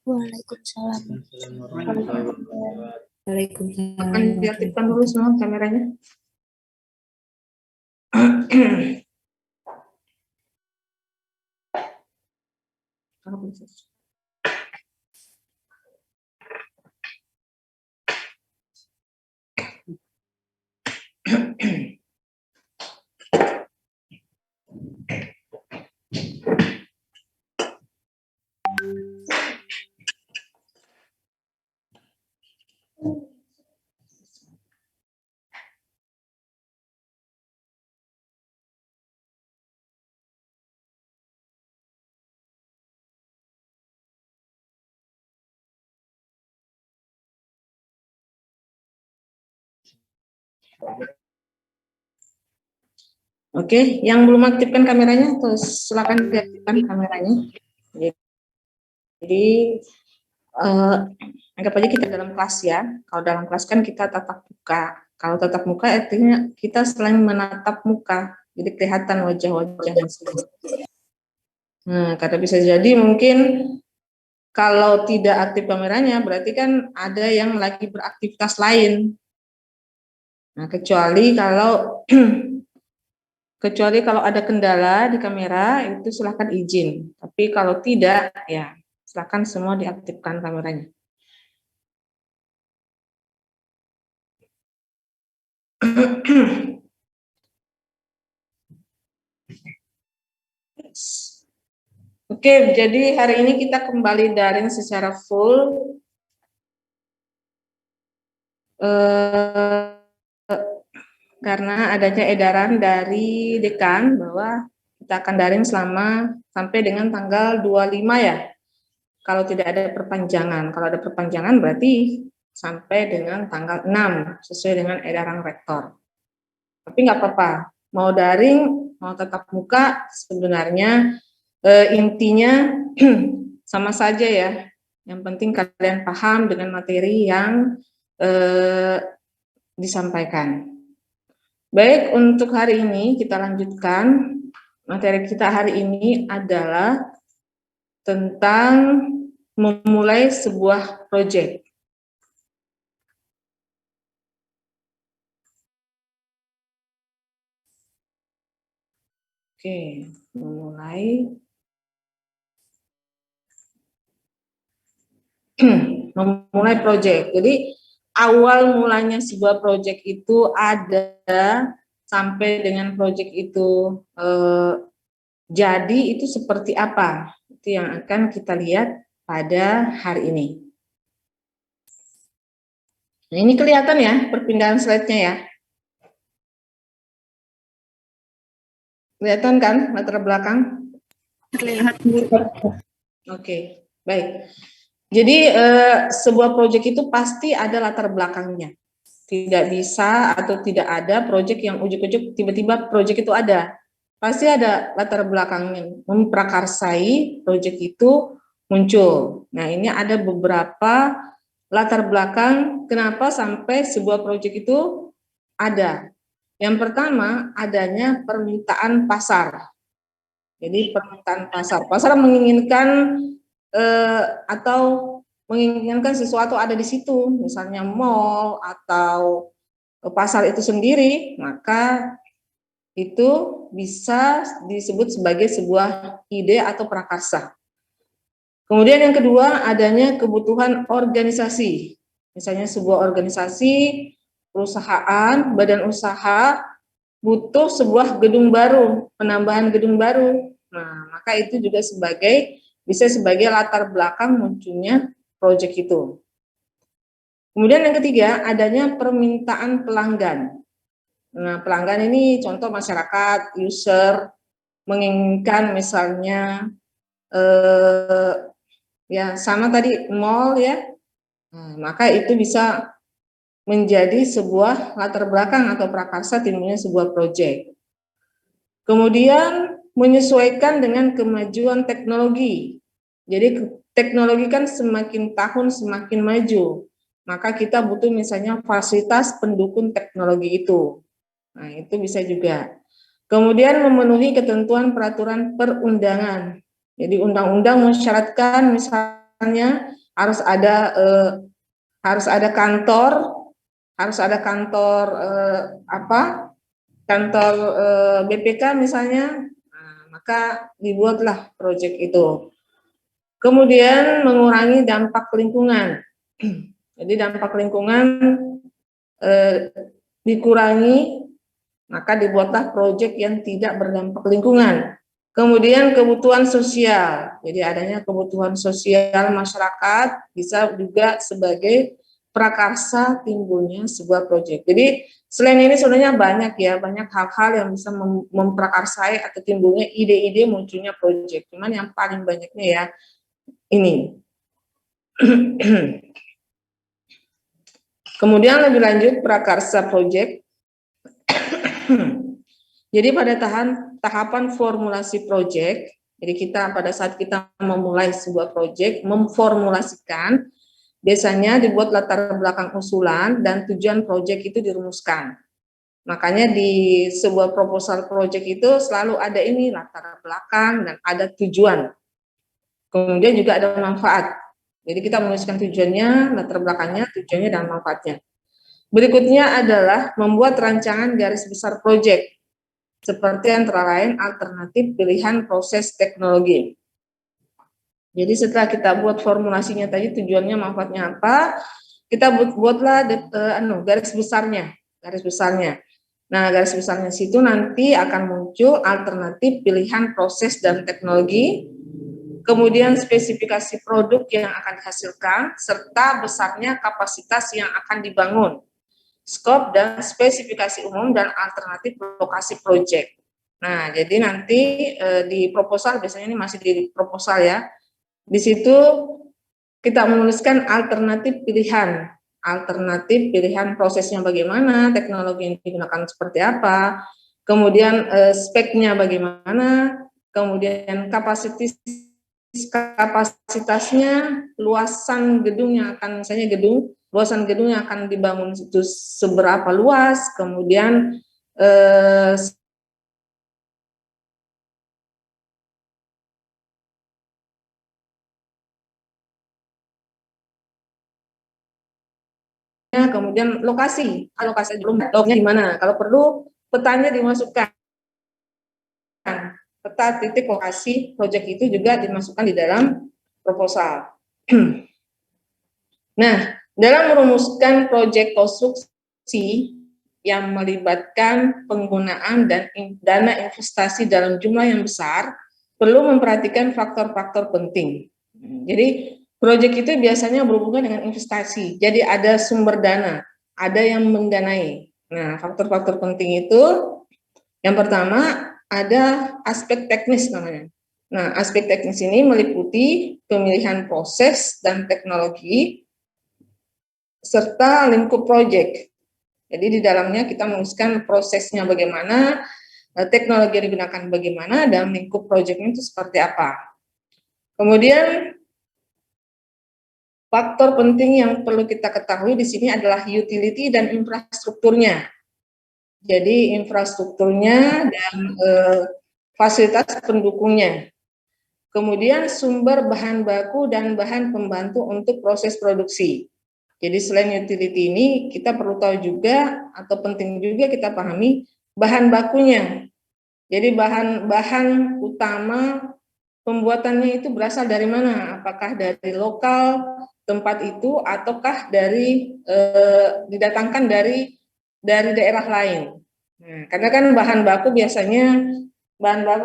Waalaikumsalam. Waalaikumsalam. Akan diaktifkan dulu semua kameranya. Oke, yang belum aktifkan kameranya, terus silakan diaktifkan kameranya. Jadi anggap aja kita dalam kelas ya. Kalau dalam kelas kan kita tatap muka. Kalau tatap muka artinya kita selain menatap muka, jadi kelihatan wajah-wajah masing. Nah, karena bisa jadi mungkin kalau tidak aktif kameranya, berarti kan ada yang lagi beraktivitas lain. Nah, kecuali kalau ada kendala di kamera, itu silahkan izin. Tapi kalau tidak, ya silahkan semua diaktifkan kameranya. Oke, jadi hari ini kita kembali daring secara full. Karena adanya edaran dari dekan bahwa kita akan daring sampai dengan tanggal 25 ya. Kalau tidak ada perpanjangan. Kalau ada perpanjangan berarti sampai dengan tanggal 6 sesuai dengan edaran rektor. Tapi nggak apa-apa. Mau daring, mau tetap muka, sebenarnya intinya sama saja ya. Yang penting kalian paham dengan materi yang disampaikan. Baik, untuk hari ini kita lanjutkan. Materi kita hari ini adalah tentang memulai sebuah proyek. Oke, memulai proyek. Jadi awal mulanya sebuah proyek itu ada sampai dengan proyek itu jadi itu seperti apa? Itu yang akan kita lihat pada hari ini. Nah, ini kelihatan ya perpindahan slide-nya ya. Kelihatan kan latar belakang? Terlihat. Oke, baik. Jadi sebuah proyek itu pasti ada latar belakangnya. Tidak bisa atau tidak ada proyek yang ujuk-ujuk tiba-tiba proyek itu ada. Pasti ada latar belakangnya, memprakarsai proyek itu muncul. Nah, ini ada beberapa latar belakang kenapa sampai sebuah proyek itu ada. Yang pertama, adanya permintaan pasar. Jadi permintaan pasar menginginkan atau menginginkan sesuatu ada di situ, misalnya mall atau pasar itu sendiri, maka itu bisa disebut sebagai sebuah ide atau prakarsa. Kemudian yang kedua, adanya kebutuhan organisasi. Misalnya sebuah organisasi, perusahaan, badan usaha butuh sebuah gedung baru, penambahan gedung baru. Nah, maka itu juga bisa sebagai latar belakang munculnya proyek itu. Kemudian yang ketiga, adanya permintaan pelanggan. Nah, pelanggan ini contoh masyarakat, user, menginginkan misalnya, ya sama tadi mall ya, maka itu bisa menjadi sebuah latar belakang atau prakarsa timbulnya sebuah proyek. Kemudian menyesuaikan dengan kemajuan teknologi. Jadi teknologi kan semakin tahun semakin maju, maka kita butuh misalnya fasilitas pendukung teknologi itu. Nah, itu bisa juga. Kemudian memenuhi ketentuan peraturan perundangan. Jadi undang-undang mensyaratkan misalnya misalnya harus ada kantor, kantor BPK misalnya, nah, maka dibuatlah proyek itu. Kemudian mengurangi dampak lingkungan. Jadi dampak lingkungan dikurangi, maka dibuatlah proyek yang tidak berdampak lingkungan. Kemudian kebutuhan sosial, jadi adanya kebutuhan sosial masyarakat bisa juga sebagai prakarsa timbulnya sebuah proyek. Jadi selain ini sebenarnya banyak hal-hal yang bisa memprakarsai atau timbulnya ide-ide munculnya proyek. Cuman yang paling banyaknya ya ini. Kemudian lebih lanjut prakarsa proyek. Jadi pada tahapan formulasi proyek, jadi pada saat kita memulai sebuah proyek, memformulasikan, biasanya dibuat latar belakang usulan dan tujuan proyek itu dirumuskan. Makanya di sebuah proposal proyek itu selalu ada ini latar belakang dan ada tujuan. Kemudian juga ada manfaat. Jadi kita menuliskan tujuannya, latar belakangnya, tujuannya dan manfaatnya. Berikutnya adalah membuat rancangan garis besar proyek, seperti antara lain alternatif pilihan proses teknologi. Jadi setelah kita buat formulasinya tadi, tujuannya, manfaatnya apa, kita buatlah garis besarnya. Nah, garis besarnya situ nanti akan muncul alternatif pilihan proses dan teknologi, kemudian spesifikasi produk yang akan dihasilkan, serta besarnya kapasitas yang akan dibangun, skop dan spesifikasi umum dan alternatif lokasi proyek. Nah, jadi nanti di proposal, biasanya ini masih di proposal ya, di situ kita menuliskan alternatif pilihan prosesnya bagaimana, teknologi yang digunakan seperti apa, kemudian speknya bagaimana, kemudian kapasitasnya, luasan gedung yang akan, misalnya luasan gedung yang akan dibangun itu seberapa luas, kemudian kemudian lokasi belum di mana, kalau perlu petanya dimasukkan, peta titik lokasi proyek itu juga dimasukkan di dalam proposal. Nah, dalam merumuskan proyek konstruksi yang melibatkan penggunaan dan dana investasi dalam jumlah yang besar, perlu memperhatikan faktor-faktor penting. Jadi proyek itu biasanya berhubungan dengan investasi, jadi ada sumber dana, ada yang mendanai. Nah, faktor-faktor penting itu yang pertama ada aspek teknis namanya. Nah, aspek teknis ini meliputi pemilihan proses dan teknologi serta lingkup proyek. Jadi di dalamnya kita menuliskan prosesnya bagaimana, teknologi yang digunakan bagaimana, dan lingkup proyeknya itu seperti apa. Kemudian faktor penting yang perlu kita ketahui di sini adalah utility dan infrastrukturnya. Jadi infrastrukturnya dan fasilitas pendukungnya. Kemudian sumber bahan baku dan bahan pembantu untuk proses produksi. Jadi selain utility ini, kita perlu tahu juga atau penting juga kita pahami bahan bakunya. Jadi bahan utama pembuatannya itu berasal dari mana? Apakah dari lokal tempat itu ataukah didatangkan dari daerah lain? Nah, karena kan bahan baku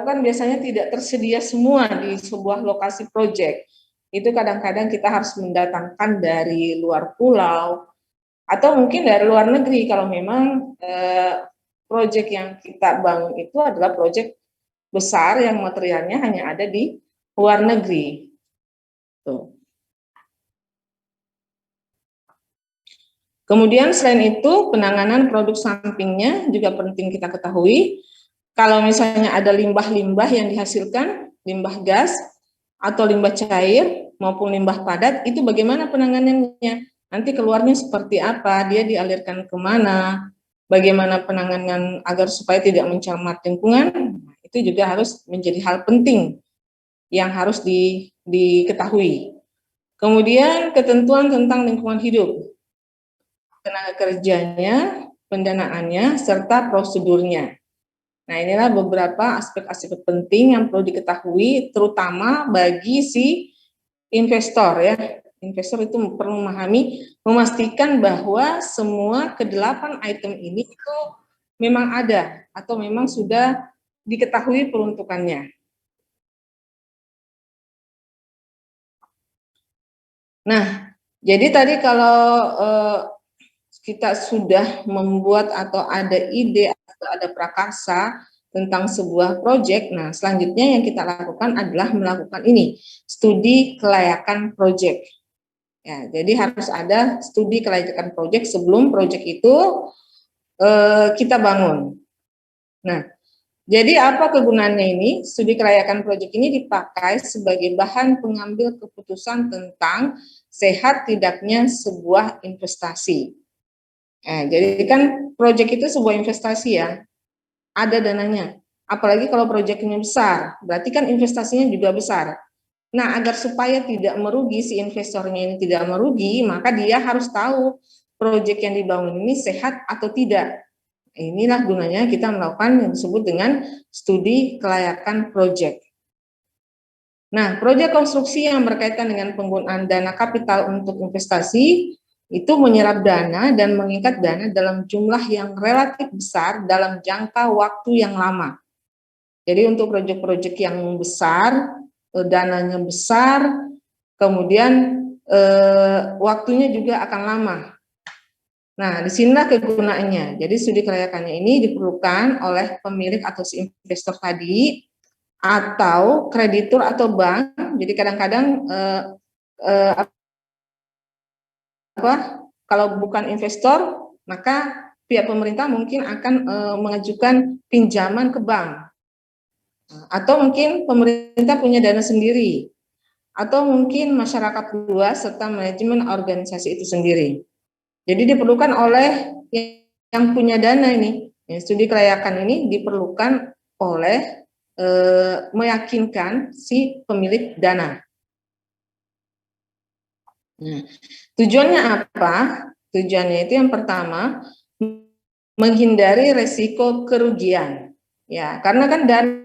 kan biasanya tidak tersedia semua di sebuah lokasi proyek. Itu kadang-kadang kita harus mendatangkan dari luar pulau atau mungkin dari luar negeri kalau memang proyek yang kita bangun itu adalah proyek besar yang materialnya hanya ada di luar negeri. Tuh. Kemudian selain itu penanganan produk sampingnya juga penting kita ketahui. Kalau misalnya ada limbah-limbah yang dihasilkan, limbah gas atau limbah cair maupun limbah padat, itu bagaimana penanganannya? Nanti keluarnya seperti apa? Dia dialirkan kemana? Bagaimana penanganan agar supaya tidak mencemar lingkungan? Itu juga harus menjadi hal penting yang harus diketahui. Kemudian ketentuan tentang lingkungan hidup, tenaga kerjanya, pendanaannya, serta prosedurnya. Nah, inilah beberapa aspek-aspek penting yang perlu diketahui, terutama bagi si investor ya. Investor itu perlu memahami, memastikan bahwa semua kedelapan item ini itu memang ada atau memang sudah diketahui peruntukannya. Nah, jadi tadi kalau kita sudah membuat atau ada ide atau ada prakarsa tentang sebuah proyek, nah selanjutnya yang kita lakukan adalah melakukan ini, studi kelayakan proyek. Ya, jadi harus ada studi kelayakan proyek sebelum proyek itu kita bangun. Nah, jadi apa kegunaannya ini? Studi kelayakan proyek ini dipakai sebagai bahan pengambil keputusan tentang sehat tidaknya sebuah investasi. Nah, jadi kan proyek itu sebuah investasi ya, ada dananya. Apalagi kalau proyeknya besar, berarti kan investasinya juga besar. Nah, agar supaya tidak merugi, si investornya ini tidak merugi, maka dia harus tahu proyek yang dibangun ini sehat atau tidak. Inilah gunanya kita melakukan yang disebut dengan studi kelayakan proyek. Nah, proyek konstruksi yang berkaitan dengan penggunaan dana kapital untuk investasi itu menyerap dana dan mengikat dana dalam jumlah yang relatif besar dalam jangka waktu yang lama. Jadi untuk proyek-proyek yang besar, dananya besar, kemudian waktunya juga akan lama. Nah, disinilah kegunaannya. Jadi studi kelayakannya ini diperlukan oleh pemilik atau si investor tadi, atau kreditur atau bank. Jadi kadang-kadang kalau bukan investor, maka pihak pemerintah mungkin akan mengajukan pinjaman ke bank. Atau mungkin pemerintah punya dana sendiri. Atau mungkin masyarakat luas serta manajemen organisasi itu sendiri. Jadi diperlukan oleh yang punya dana ini. Studi kelayakan ini diperlukan oleh meyakinkan si pemilik dana. Nah, tujuannya apa? Tujuannya itu yang pertama, menghindari resiko kerugian. Ya, karena kan dana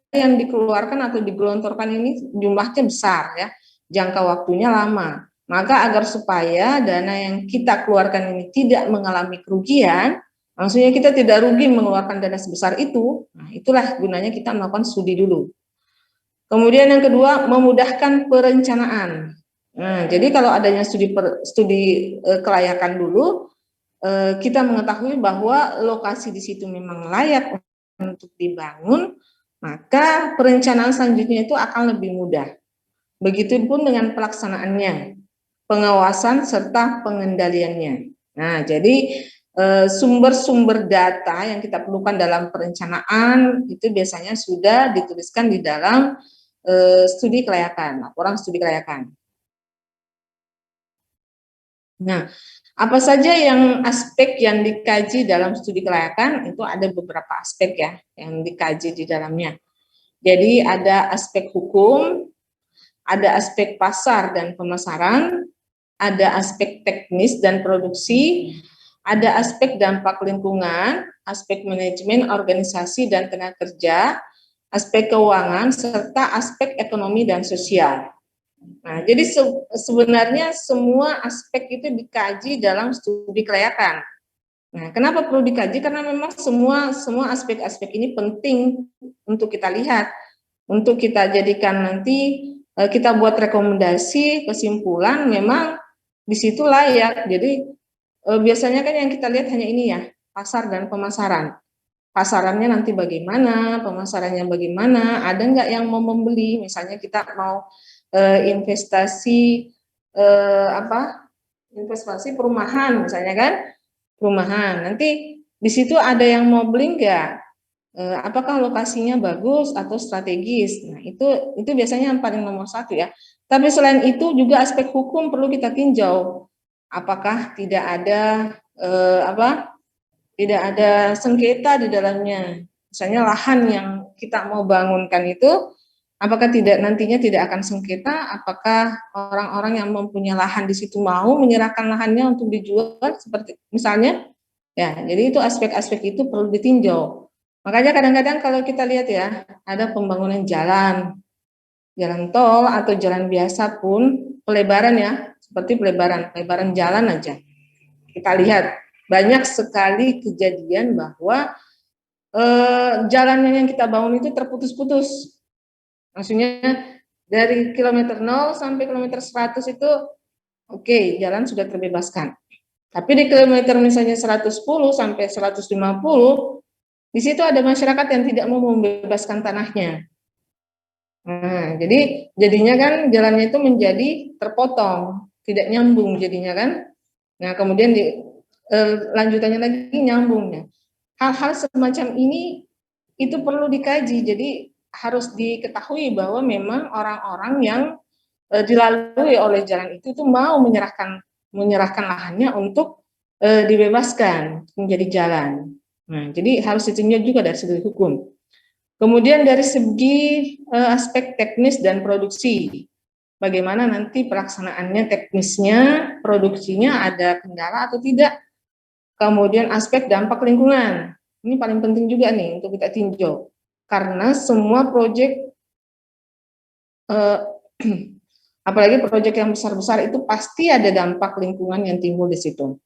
yang dikeluarkan atau digelontorkan ini jumlahnya besar ya, jangka waktunya lama. Maka agar supaya dana yang kita keluarkan ini tidak mengalami kerugian, maksudnya kita tidak rugi mengeluarkan dana sebesar itu, nah itulah gunanya kita melakukan studi dulu. Kemudian yang kedua, memudahkan perencanaan. Nah, jadi kalau adanya studi kelayakan dulu, kita mengetahui bahwa lokasi di situ memang layak untuk dibangun, maka perencanaan selanjutnya itu akan lebih mudah. Begitupun dengan pelaksanaannya, pengawasan serta pengendaliannya. Nah, jadi sumber-sumber data yang kita perlukan dalam perencanaan itu biasanya sudah dituliskan di dalam studi kelayakan, laporan studi kelayakan. Nah, apa saja yang aspek yang dikaji dalam studi kelayakan? Itu ada beberapa aspek ya yang dikaji di dalamnya. Jadi ada aspek hukum, ada aspek pasar dan pemasaran, ada aspek teknis dan produksi, ada aspek dampak lingkungan, aspek manajemen organisasi dan tenaga kerja, aspek keuangan, serta aspek ekonomi dan sosial. Nah, jadi sebenarnya semua aspek itu dikaji dalam studi kelayakan. Nah, kenapa perlu dikaji? Karena memang semua aspek-aspek ini penting untuk kita lihat, untuk kita jadikan nanti kita buat rekomendasi, kesimpulan, memang di situ layak. Jadi biasanya kan yang kita lihat hanya ini ya, pasar dan pemasaran. Pasarannya nanti bagaimana, pemasarannya bagaimana, ada nggak yang mau membeli? Misalnya kita mau investasi investasi perumahan misalnya kan, perumahan. Nanti di situ ada yang mau beli nggak? Apakah lokasinya bagus atau strategis? Nah, itu biasanya yang paling nomor satu ya. Tapi selain itu juga aspek hukum perlu kita tinjau. Apakah tidak ada tidak ada sengketa di dalamnya. Misalnya lahan yang kita mau bangunkan itu Apakah nantinya tidak akan sengketa? Apakah orang-orang yang mempunyai lahan di situ mau menyerahkan lahannya untuk dijual seperti misalnya? Ya, jadi itu aspek-aspek itu perlu ditinjau. Makanya kadang-kadang kalau kita lihat ya, ada pembangunan jalan tol atau jalan biasa pun pelebaran ya, seperti pelebaran jalan aja. Kita lihat banyak sekali kejadian bahwa jalan yang kita bangun itu terputus-putus. Maksudnya dari kilometer 0 sampai kilometer 100 itu oke, jalan sudah terbebaskan. Tapi di kilometer misalnya 110 sampai 150, di situ ada masyarakat yang tidak mau membebaskan tanahnya. Nah, jadi jadinya kan jalannya itu menjadi terpotong, tidak nyambung jadinya kan. Nah, kemudian lanjutannya lagi nyambungnya. Hal-hal semacam ini itu perlu dikaji. Jadi harus diketahui bahwa memang orang-orang yang dilalui oleh jalan itu tuh mau menyerahkan lahannya untuk dibebaskan menjadi jalan. Nah, jadi harus ditinjau juga dari segi hukum. Kemudian dari segi aspek teknis dan produksi, bagaimana nanti pelaksanaannya teknisnya, produksinya ada kendala atau tidak. Kemudian aspek dampak lingkungan, ini paling penting juga nih untuk kita tinjau. Karena semua proyek, apalagi proyek yang besar-besar itu pasti ada dampak lingkungan yang timbul di situ.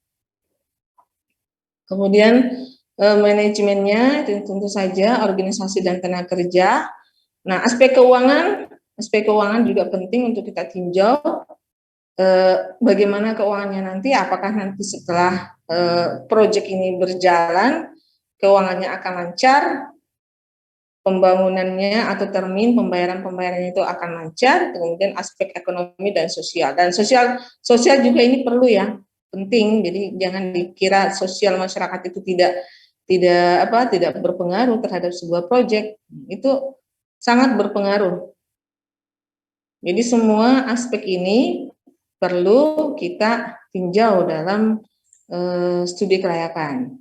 Kemudian manajemennya tentu saja organisasi dan tenaga kerja. Nah, aspek keuangan juga penting untuk kita tinjau. Bagaimana keuangannya nanti, apakah nanti setelah proyek ini berjalan, keuangannya akan lancar, pembangunannya atau termin pembayarannya itu akan lancar, kemudian aspek ekonomi dan sosial. Dan sosial juga ini perlu ya, penting. Jadi jangan dikira sosial masyarakat itu tidak berpengaruh terhadap sebuah proyek. Itu sangat berpengaruh. Jadi semua aspek ini perlu kita tinjau dalam studi kelayakan.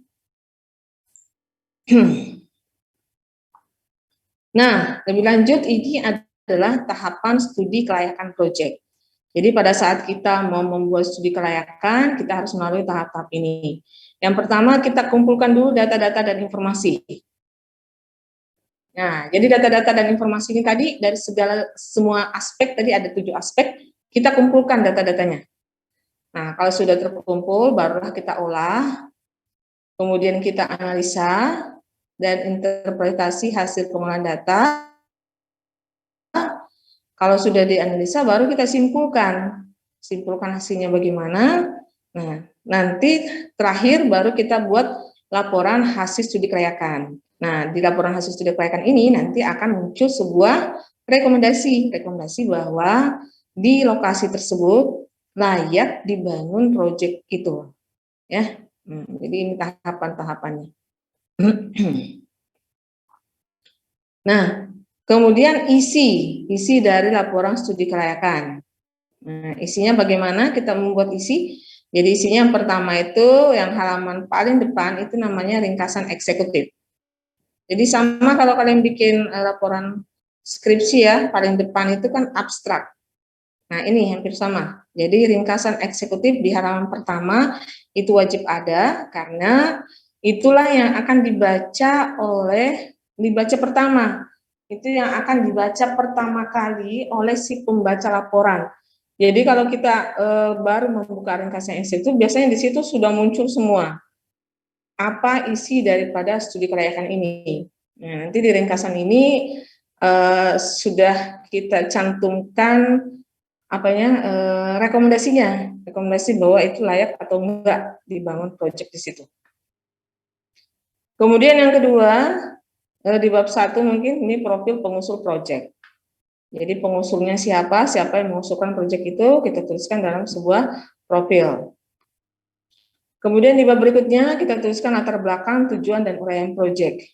Nah, lebih lanjut ini adalah tahapan studi kelayakan proyek. Jadi pada saat kita mau membuat studi kelayakan, kita harus melalui tahap-tahap ini. Yang pertama kita kumpulkan dulu data-data dan informasi. Nah, jadi data-data dan informasi ini tadi dari semua aspek, tadi ada 7 aspek, kita kumpulkan data-datanya. Nah, kalau sudah terkumpul, barulah kita olah, kemudian kita analisa dan interpretasi hasil pengolahan data. Kalau sudah dianalisa, baru kita simpulkan hasilnya bagaimana. Nah, nanti terakhir baru kita buat laporan hasil studi kelayakan. Nah, di laporan hasil studi kelayakan ini nanti akan muncul sebuah rekomendasi bahwa di lokasi tersebut layak dibangun proyek itu, ya. Jadi ini tahapan-tahapannya. Nah, kemudian isi dari laporan studi kelayakan. Nah, isinya bagaimana kita membuat isi? Jadi isinya yang pertama itu yang halaman paling depan itu namanya ringkasan eksekutif. Jadi sama kalau kalian bikin laporan skripsi ya, paling depan itu kan abstrak. Nah, ini hampir sama. Jadi ringkasan eksekutif di halaman pertama itu wajib ada karena itulah yang akan dibaca pertama. Itu yang akan dibaca pertama kali oleh si pembaca laporan. Jadi kalau kita baru membuka ringkasan eksekutif, biasanya di situ sudah muncul semua apa isi daripada studi kelayakan ini. Nah, nanti di ringkasan ini sudah kita cantumkan rekomendasi bahwa itu layak atau enggak dibangun proyek di situ. Kemudian yang kedua, di bab 1 mungkin ini profil pengusul proyek. Jadi pengusulnya siapa yang mengusulkan proyek itu kita tuliskan dalam sebuah profil. Kemudian di bab berikutnya kita tuliskan latar belakang, tujuan dan uraian proyek.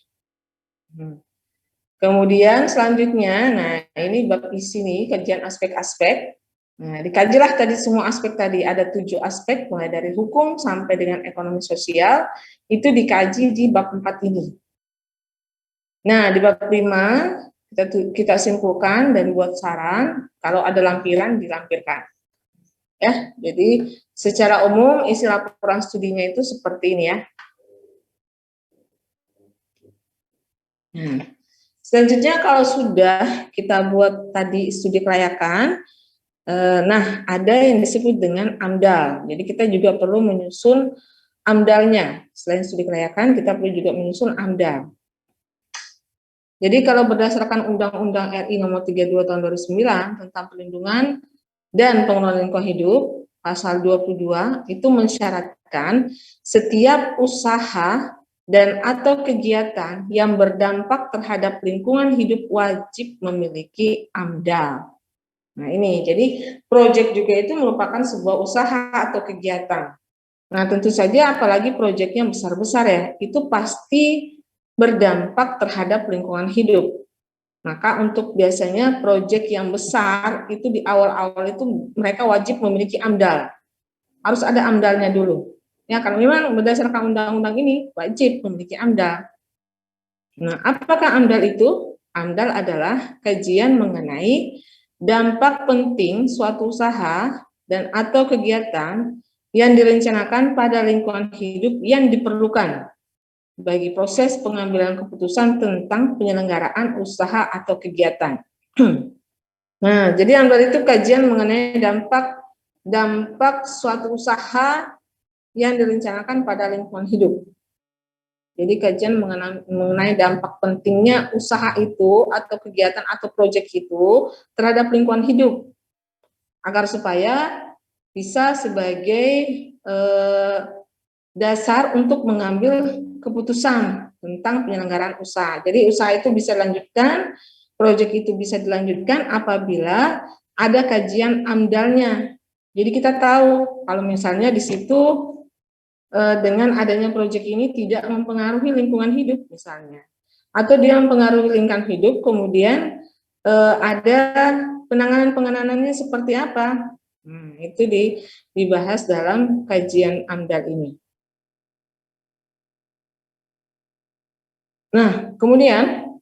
Kemudian selanjutnya, nah ini bab isi nih, kajian aspek-aspek. Nah, dikajilah tadi semua aspek tadi, ada 7 aspek, mulai dari hukum sampai dengan ekonomi sosial, itu dikaji di bab 4 ini. Nah, di bab 5, kita simpulkan dan buat saran. Kalau ada lampiran dilampirkan. Ya, jadi secara umum isi laporan studinya itu seperti ini ya. Nah, selanjutnya kalau sudah kita buat tadi studi kelayakan, nah ada yang disebut dengan AMDAL. Jadi kita juga perlu menyusun AMDAL-nya. Selain studi kelayakan, kita perlu juga menyusun AMDAL. Jadi kalau berdasarkan Undang-Undang RI Nomor 32 Tahun 2009 tentang perlindungan dan pengelolaan lingkungan hidup, pasal 22 itu mensyaratkan setiap usaha dan atau kegiatan yang berdampak terhadap lingkungan hidup wajib memiliki AMDAL. Nah ini, jadi proyek juga itu merupakan sebuah usaha atau kegiatan. Nah tentu saja apalagi proyeknya besar-besar ya, itu pasti berdampak terhadap lingkungan hidup. Maka untuk biasanya proyek yang besar itu di awal-awal itu mereka wajib memiliki AMDAL. Harus ada AMDAL-nya dulu. Ya, karena memang berdasarkan undang-undang ini wajib memiliki AMDAL. Nah, apakah AMDAL itu? AMDAL adalah kajian mengenai dampak penting suatu usaha dan atau kegiatan yang direncanakan pada lingkungan hidup yang diperlukan bagi proses pengambilan keputusan tentang penyelenggaraan usaha atau kegiatan. Nah, jadi AMDAL itu kajian mengenai dampak suatu usaha yang direncanakan pada lingkungan hidup. Jadi kajian mengenai dampak pentingnya usaha itu atau kegiatan atau proyek itu terhadap lingkungan hidup agar supaya bisa sebagai dasar untuk mengambil keputusan tentang penyelenggaraan usaha. Jadi usaha itu bisa dilanjutkan, proyek itu bisa dilanjutkan apabila ada kajian AMDAL-nya. Jadi kita tahu kalau misalnya di situ dengan adanya proyek ini tidak mempengaruhi lingkungan hidup misalnya, atau dia mempengaruhi lingkungan hidup, kemudian ada penanganannya seperti apa? Itu dibahas dalam kajian AMDAL ini. Nah, kemudian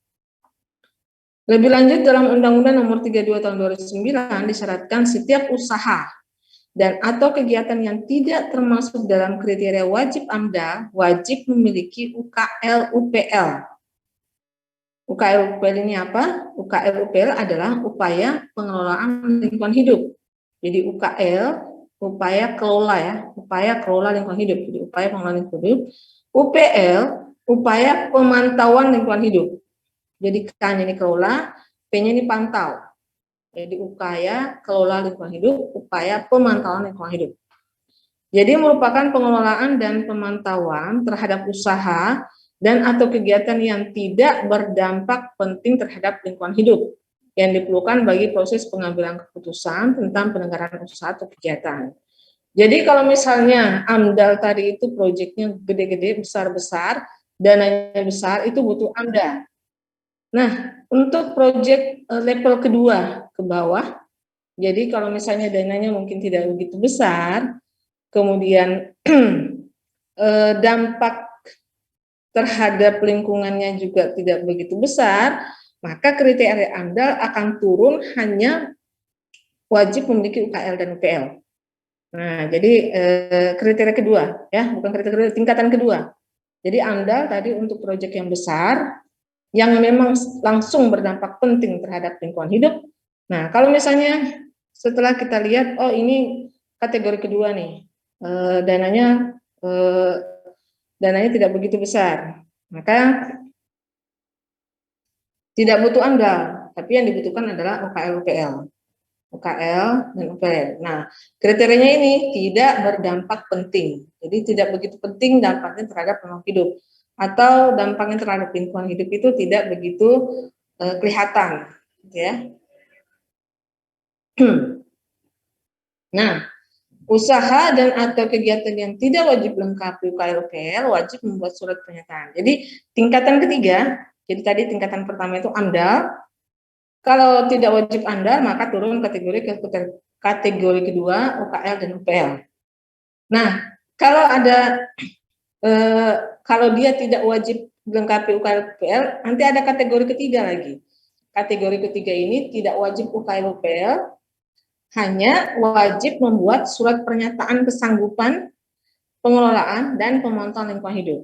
lebih lanjut dalam Undang-Undang Nomor 32 Tahun 2009 disyaratkan setiap usaha dan atau kegiatan yang tidak termasuk dalam kriteria wajib AMDAL wajib memiliki UKL UPL. UKL UPL ini apa? UKL UPL adalah upaya pengelolaan lingkungan hidup. Jadi UKL upaya kelola ya, upaya kelola lingkungan hidup. Jadi upaya pengelolaan lingkungan hidup. UPL upaya pemantauan lingkungan hidup. Jadi K-nya ini kelola, P-nya ini pantau. Jadi upaya kelola lingkungan hidup, upaya pemantauan lingkungan hidup. Jadi merupakan pengelolaan dan pemantauan terhadap usaha dan atau kegiatan yang tidak berdampak penting terhadap lingkungan hidup yang diperlukan bagi proses pengambilan keputusan tentang penyelenggaraan usaha atau kegiatan. Jadi kalau misalnya AMDAL tadi itu proyeknya gede-gede, besar-besar, dananya besar, itu butuh AMDAL. Nah, untuk proyek level kedua ke bawah, jadi kalau misalnya dananya mungkin tidak begitu besar, kemudian dampak terhadap lingkungannya juga tidak begitu besar, maka kriteria AMDAL akan turun hanya wajib memiliki UKL dan UPL. Nah, jadi kriteria kedua, ya, bukan kriteria kedua, tingkatan kedua. Jadi AMDAL tadi untuk proyek yang besar, yang memang langsung berdampak penting terhadap lingkungan hidup. Nah, kalau misalnya setelah kita lihat, oh ini kategori kedua nih, dananya tidak begitu besar, maka tidak butuh AMDAL, tapi yang dibutuhkan adalah UKL UPL. UKL dan UPL. Nah, kriterianya ini tidak berdampak penting. Jadi tidak begitu penting dampaknya terhadap lingkungan hidup atau dampaknya terhadap lingkungan hidup itu tidak begitu kelihatan, gitu ya. Nah, usaha dan atau kegiatan yang tidak wajib lengkapi UKL UPL wajib membuat surat pernyataan. Jadi tingkatan ketiga, jadi tadi tingkatan pertama itu AMDAL. Kalau tidak wajib AMDAL maka turun kategori ke kategori kedua UKL dan UPL. Nah, kalau ada kalau dia tidak wajib melengkapi UKL UPL, nanti ada kategori ketiga lagi. kategori ketiga ini tidak wajib UKL-UPL, hanya wajib membuat surat pernyataan kesanggupan pengelolaan dan pemantauan lingkungan hidup.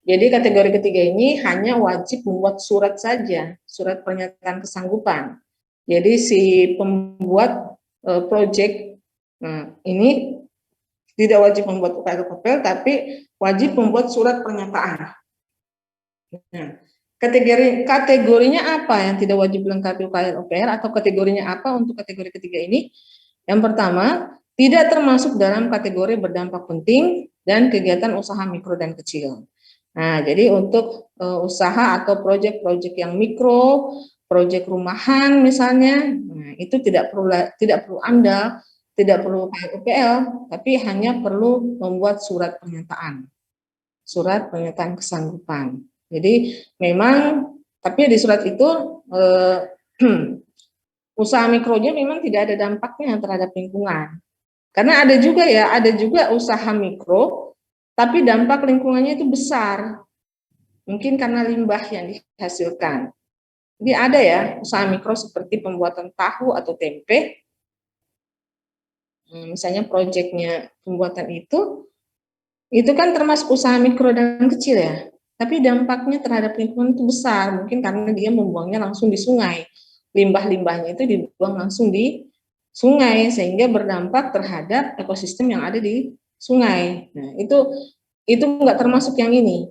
Jadi kategori ketiga ini hanya wajib membuat surat saja, surat pernyataan kesanggupan. Jadi si pembuat proyek ini tidak wajib membuat UKL-UPL, tapi wajib membuat surat pernyataan. Nah, kategorinya apa yang tidak wajib melengkapi UKL-UPL, atau kategorinya apa untuk kategori ketiga ini? Yang pertama, tidak termasuk dalam kategori berdampak penting dan kegiatan usaha mikro dan kecil. Nah, jadi untuk usaha atau proyek-proyek yang mikro, proyek rumahan misalnya, nah, itu tidak perlu AMDAL, tidak perlu UKL, tapi hanya perlu membuat surat pernyataan kesanggupan. Jadi memang, tapi di surat itu usaha mikronya memang tidak ada dampaknya terhadap lingkungan. Karena ada juga usaha mikro, tapi dampak lingkungannya itu besar. Mungkin karena limbah yang dihasilkan. Jadi ada ya usaha mikro seperti pembuatan tahu atau tempe. Misalnya proyeknya pembuatan itu kan termasuk usaha mikro dan kecil ya. Tapi dampaknya terhadap lingkungan itu besar, mungkin karena dia membuangnya langsung di sungai. Limbah-limbahnya itu dibuang langsung di sungai, sehingga berdampak terhadap ekosistem yang ada di sungai. Nah, itu nggak termasuk yang ini.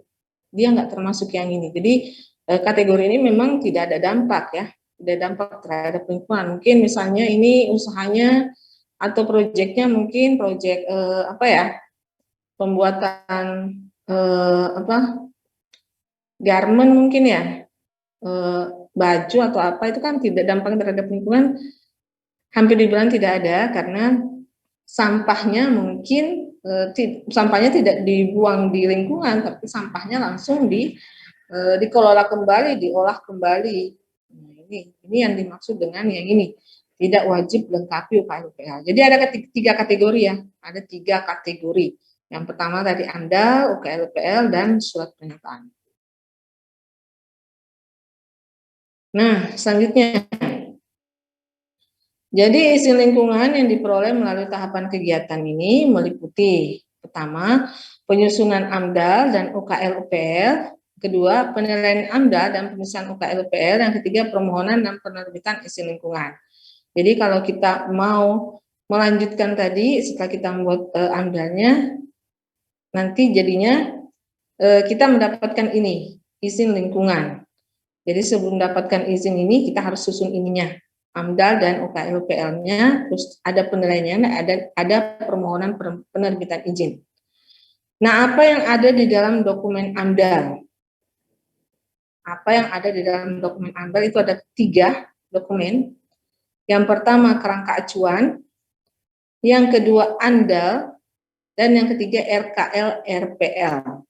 Dia nggak termasuk yang ini. Jadi kategori ini memang tidak ada dampak ya, tidak dampak terhadap lingkungan. Mungkin misalnya ini usahanya atau proyeknya mungkin proyek pembuatan garment mungkin ya, baju atau apa, itu kan tidak dampak terhadap lingkungan, hampir dibilang tidak ada, karena sampahnya mungkin sampahnya tidak dibuang di lingkungan, tapi sampahnya langsung dikelola kembali, diolah kembali. Nah, ini yang dimaksud dengan yang ini, tidak wajib lengkapi UKL-UPL. Jadi ada tiga kategori ya, ada tiga kategori. Yang pertama tadi AMDAL, UKL-UPL, dan surat pernyataan. Nah, selanjutnya, jadi izin lingkungan yang diperoleh melalui tahapan kegiatan ini meliputi pertama, penyusunan AMDAL dan UKL-UPL, kedua, penilaian AMDAL dan penyusunan UKL-UPL, yang ketiga, permohonan dan penerbitan izin lingkungan. Jadi kalau kita mau melanjutkan tadi, setelah kita membuat AMDAL-nya, nanti jadinya kita mendapatkan ini, izin lingkungan. Jadi sebelum mendapatkan izin ini, kita harus susun ininya, AMDAL dan UKL-UPL-nya, terus ada penilaiannya, ada permohonan penerbitan izin. Nah, apa yang ada di dalam dokumen AMDAL? Apa yang ada di dalam dokumen AMDAL itu ada 3 dokumen. Yang pertama kerangka acuan, yang kedua AMDAL, dan yang ketiga RKL RPL.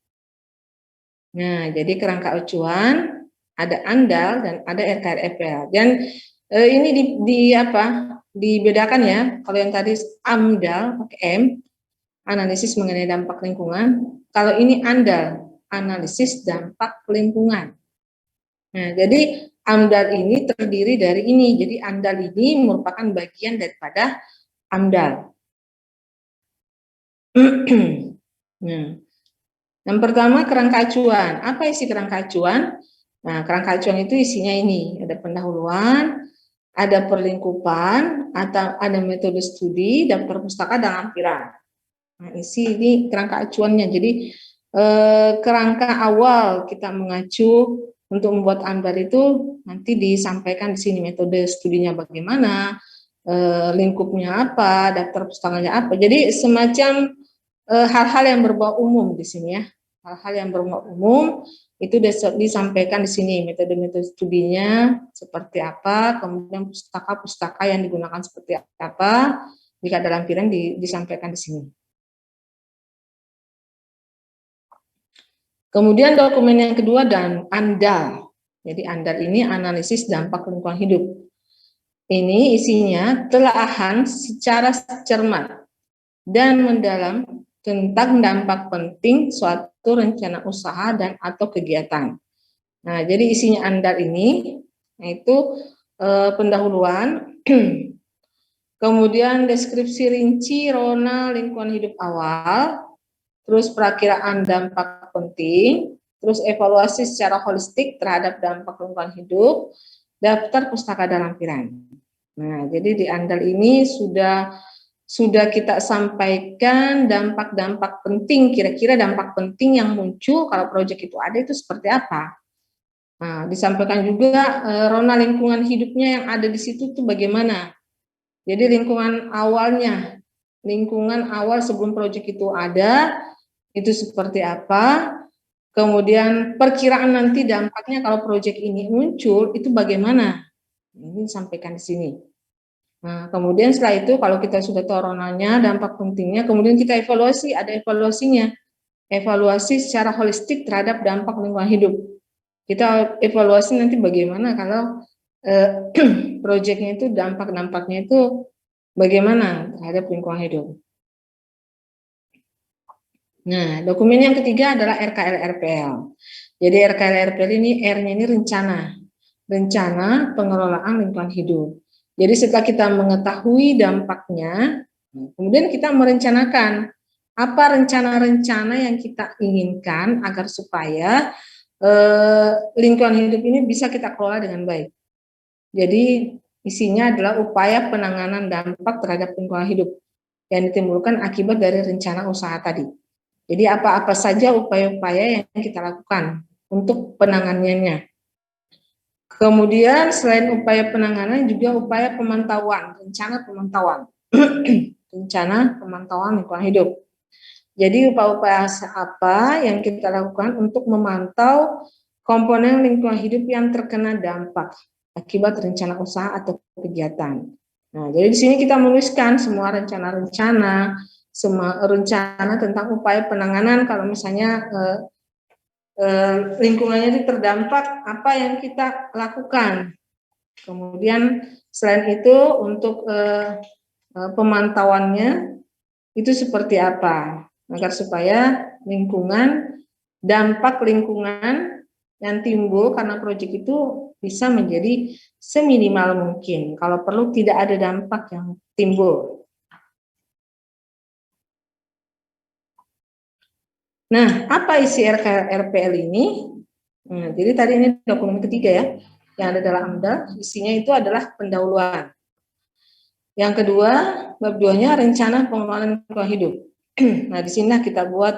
Nah, jadi kerangka acuan, ada AMDAL dan ada RKL-RPL. Dan ini dibedakan ya. Kalau yang tadi AMDAL pakai M, analisis mengenai dampak lingkungan. Kalau ini AMDAL, analisis dampak lingkungan. Nah, jadi AMDAL ini terdiri dari ini. Jadi AMDAL ini merupakan bagian daripada AMDAL. Nah, yang pertama kerangka acuan. Apa isi kerangka acuan? Nah, kerangka acuan itu isinya ini, ada pendahuluan, ada perlingkupan, atau ada metode studi, daftar pustaka, dan lampiran. Nah, isi ini kerangka acuannya. Jadi kerangka awal kita mengacu untuk membuat AMDAL itu nanti disampaikan di sini, metode studinya bagaimana, lingkupnya apa, daftar pustakanya apa. Jadi semacam hal-hal yang berbau umum di sini ya, hal-hal yang berbau umum itu disampaikan di sini, metode-metode studinya seperti apa, kemudian pustaka-pustaka yang digunakan seperti apa, jika ada lampiran disampaikan di sini. Kemudian dokumen yang kedua dan AMDAL. Jadi AMDAL ini analisis dampak lingkungan hidup. Ini isinya telaahan secara cermat dan mendalam tentang dampak penting suatu rencana usaha dan atau kegiatan. Nah, jadi isinya AMDAL ini yaitu pendahuluan, kemudian deskripsi rinci rona lingkungan hidup awal, terus perakiraan dampak penting, terus evaluasi secara holistik terhadap dampak lingkungan hidup, daftar pustaka dan lampiran. Nah, jadi di Andal ini sudah kita sampaikan dampak-dampak penting, kira-kira dampak penting yang muncul kalau proyek itu ada itu seperti apa. Nah, disampaikan juga rona lingkungan hidupnya yang ada di situ tuh bagaimana. Jadi lingkungan awal sebelum proyek itu ada, itu seperti apa. Kemudian perkiraan nanti dampaknya kalau proyek ini muncul, itu bagaimana. Ini disampaikan di sini. Nah, kemudian setelah itu kalau kita sudah tahu ronanya, dampak pentingnya, kemudian kita evaluasi, ada evaluasinya. Evaluasi secara holistik terhadap dampak lingkungan hidup. Kita evaluasi nanti bagaimana kalau proyeknya itu dampak-dampaknya itu bagaimana terhadap lingkungan hidup. Nah, dokumen yang ketiga adalah RKL-RPL. Jadi RKL-RPL ini R-nya ini rencana pengelolaan lingkungan hidup. Jadi setelah kita mengetahui dampaknya, kemudian kita merencanakan apa rencana-rencana yang kita inginkan agar supaya lingkungan hidup ini bisa kita kelola dengan baik. Jadi isinya adalah upaya penanganan dampak terhadap lingkungan hidup yang ditimbulkan akibat dari rencana usaha tadi. Jadi apa-apa saja upaya-upaya yang kita lakukan untuk penanganannya. Kemudian selain upaya penanganan juga upaya pemantauan, rencana pemantauan. Rencana pemantauan lingkungan hidup. Jadi upaya-upaya apa yang kita lakukan untuk memantau komponen lingkungan hidup yang terkena dampak akibat rencana usaha atau kegiatan. Nah, jadi di sini kita menuliskan semua rencana-rencana, semua rencana tentang upaya penanganan kalau misalnya lingkungannya itu terdampak, apa yang kita lakukan. Kemudian selain itu untuk pemantauannya itu seperti apa, agar supaya dampak lingkungan yang timbul karena proyek itu bisa menjadi seminimal mungkin. Kalau perlu tidak ada dampak yang timbul. Nah, apa isi RKL-RPL ini? Nah, jadi tadi ini dokumen ketiga ya, yang ada dalam AMDAL, isinya itu adalah pendahuluan. Yang kedua, bab 2-nya rencana pengelolaan lingkungan hidup. Nah, di sini kita buat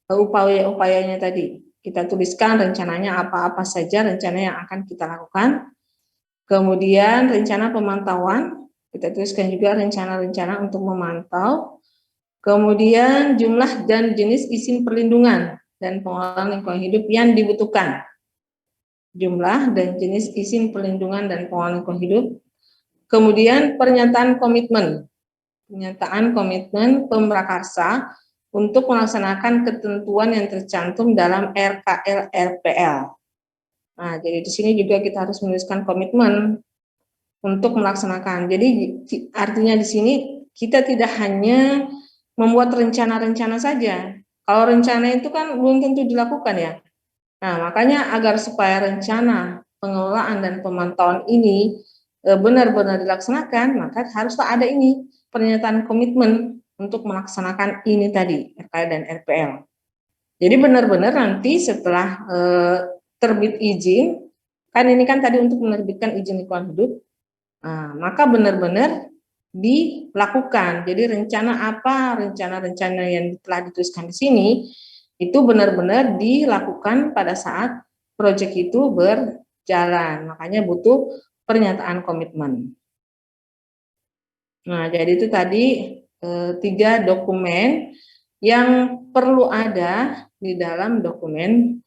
upaya-upayanya tadi. Kita tuliskan rencananya apa-apa saja rencana yang akan kita lakukan. Kemudian rencana pemantauan, kita tuliskan juga rencana-rencana untuk memantau. Kemudian jumlah dan jenis izin perlindungan dan pengelolaan lingkungan hidup yang dibutuhkan. Jumlah dan jenis izin perlindungan dan pengelolaan lingkungan hidup. Kemudian pernyataan komitmen pemrakarsa untuk melaksanakan ketentuan yang tercantum dalam RKL-RPL. Nah, jadi di sini juga kita harus menuliskan komitmen untuk melaksanakan. Jadi artinya di sini kita tidak hanya membuat rencana-rencana saja. Kalau rencana itu kan belum tentu dilakukan ya. Nah, makanya agar supaya rencana pengelolaan dan pemantauan ini benar-benar dilaksanakan, maka haruslah ada ini pernyataan komitmen untuk melaksanakan ini tadi, RKL dan RPL. Jadi benar-benar nanti setelah terbit izin, kan ini kan tadi untuk menerbitkan izin lingkungan hidup, maka benar-benar dilakukan. Jadi rencana-rencana yang telah dituliskan di sini itu benar-benar dilakukan pada saat proyek itu berjalan. Makanya butuh pernyataan komitmen. Nah, jadi itu tadi 3 dokumen yang perlu ada di dalam dokumen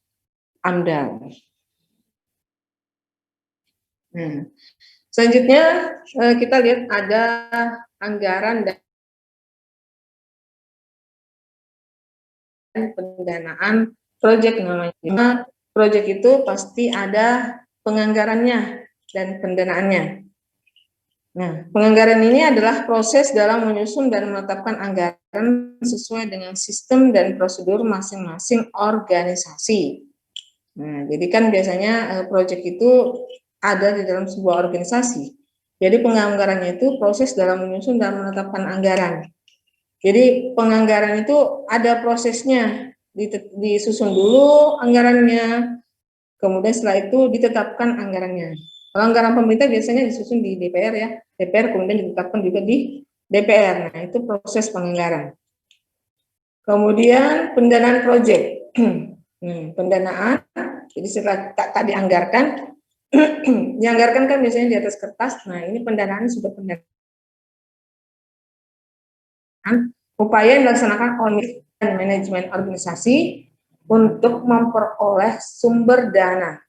AMDAL. Nah, selanjutnya kita lihat ada anggaran dan pendanaan proyek namanya. Proyek itu pasti ada penganggarannya dan pendanaannya. Nah, penganggaran ini adalah proses dalam menyusun dan menetapkan anggaran sesuai dengan sistem dan prosedur masing-masing organisasi. Nah, jadi kan biasanya proyek itu ada di dalam sebuah organisasi. Jadi penganggarannya itu proses dalam menyusun dan menetapkan anggaran. Jadi penganggaran itu ada prosesnya, disusun dulu anggarannya, kemudian setelah itu ditetapkan anggarannya. Kalau anggaran pemerintah biasanya disusun di DPR ya, DPR kemudian ditetapkan juga di DPR. Nah, itu proses penganggaran. Kemudian pendanaan proyek. Pendanaan, jadi setelah tak dianggarkan, dianggarkan kan biasanya di atas kertas. Nah, ini pendanaan sudah pendanaan upaya yang dilaksanakan oleh manajemen organisasi untuk memperoleh sumber dana.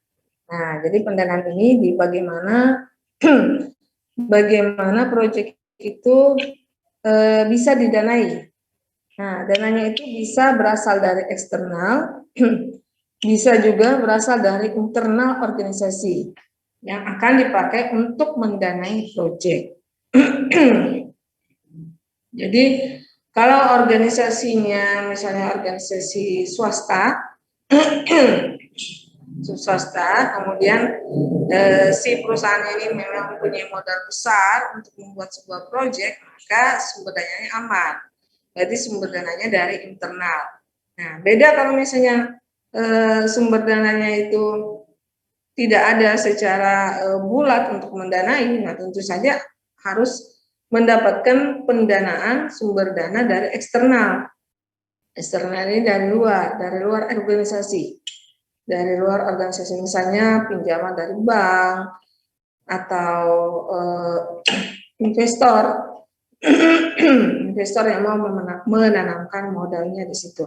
Nah, jadi pendanaan ini di bagaimana bagaimana proyek itu bisa didanai. Nah, dananya itu bisa berasal dari eksternal, bisa juga berasal dari internal organisasi yang akan dipakai untuk mendanai proyek. Jadi kalau organisasinya misalnya organisasi swasta, kemudian si perusahaan ini memang mempunyai modal besar untuk membuat sebuah proyek, maka sumber dananya aman. Berarti sumber dananya dari internal. Nah, beda kalau misalnya sumber dananya itu tidak ada secara bulat untuk mendanai, nah tentu saja harus mendapatkan pendanaan sumber dana dari eksternal. Eksternal ini dari luar organisasi. Dari luar organisasi, misalnya pinjaman dari bank atau investor investor yang mau menanamkan modalnya di situ.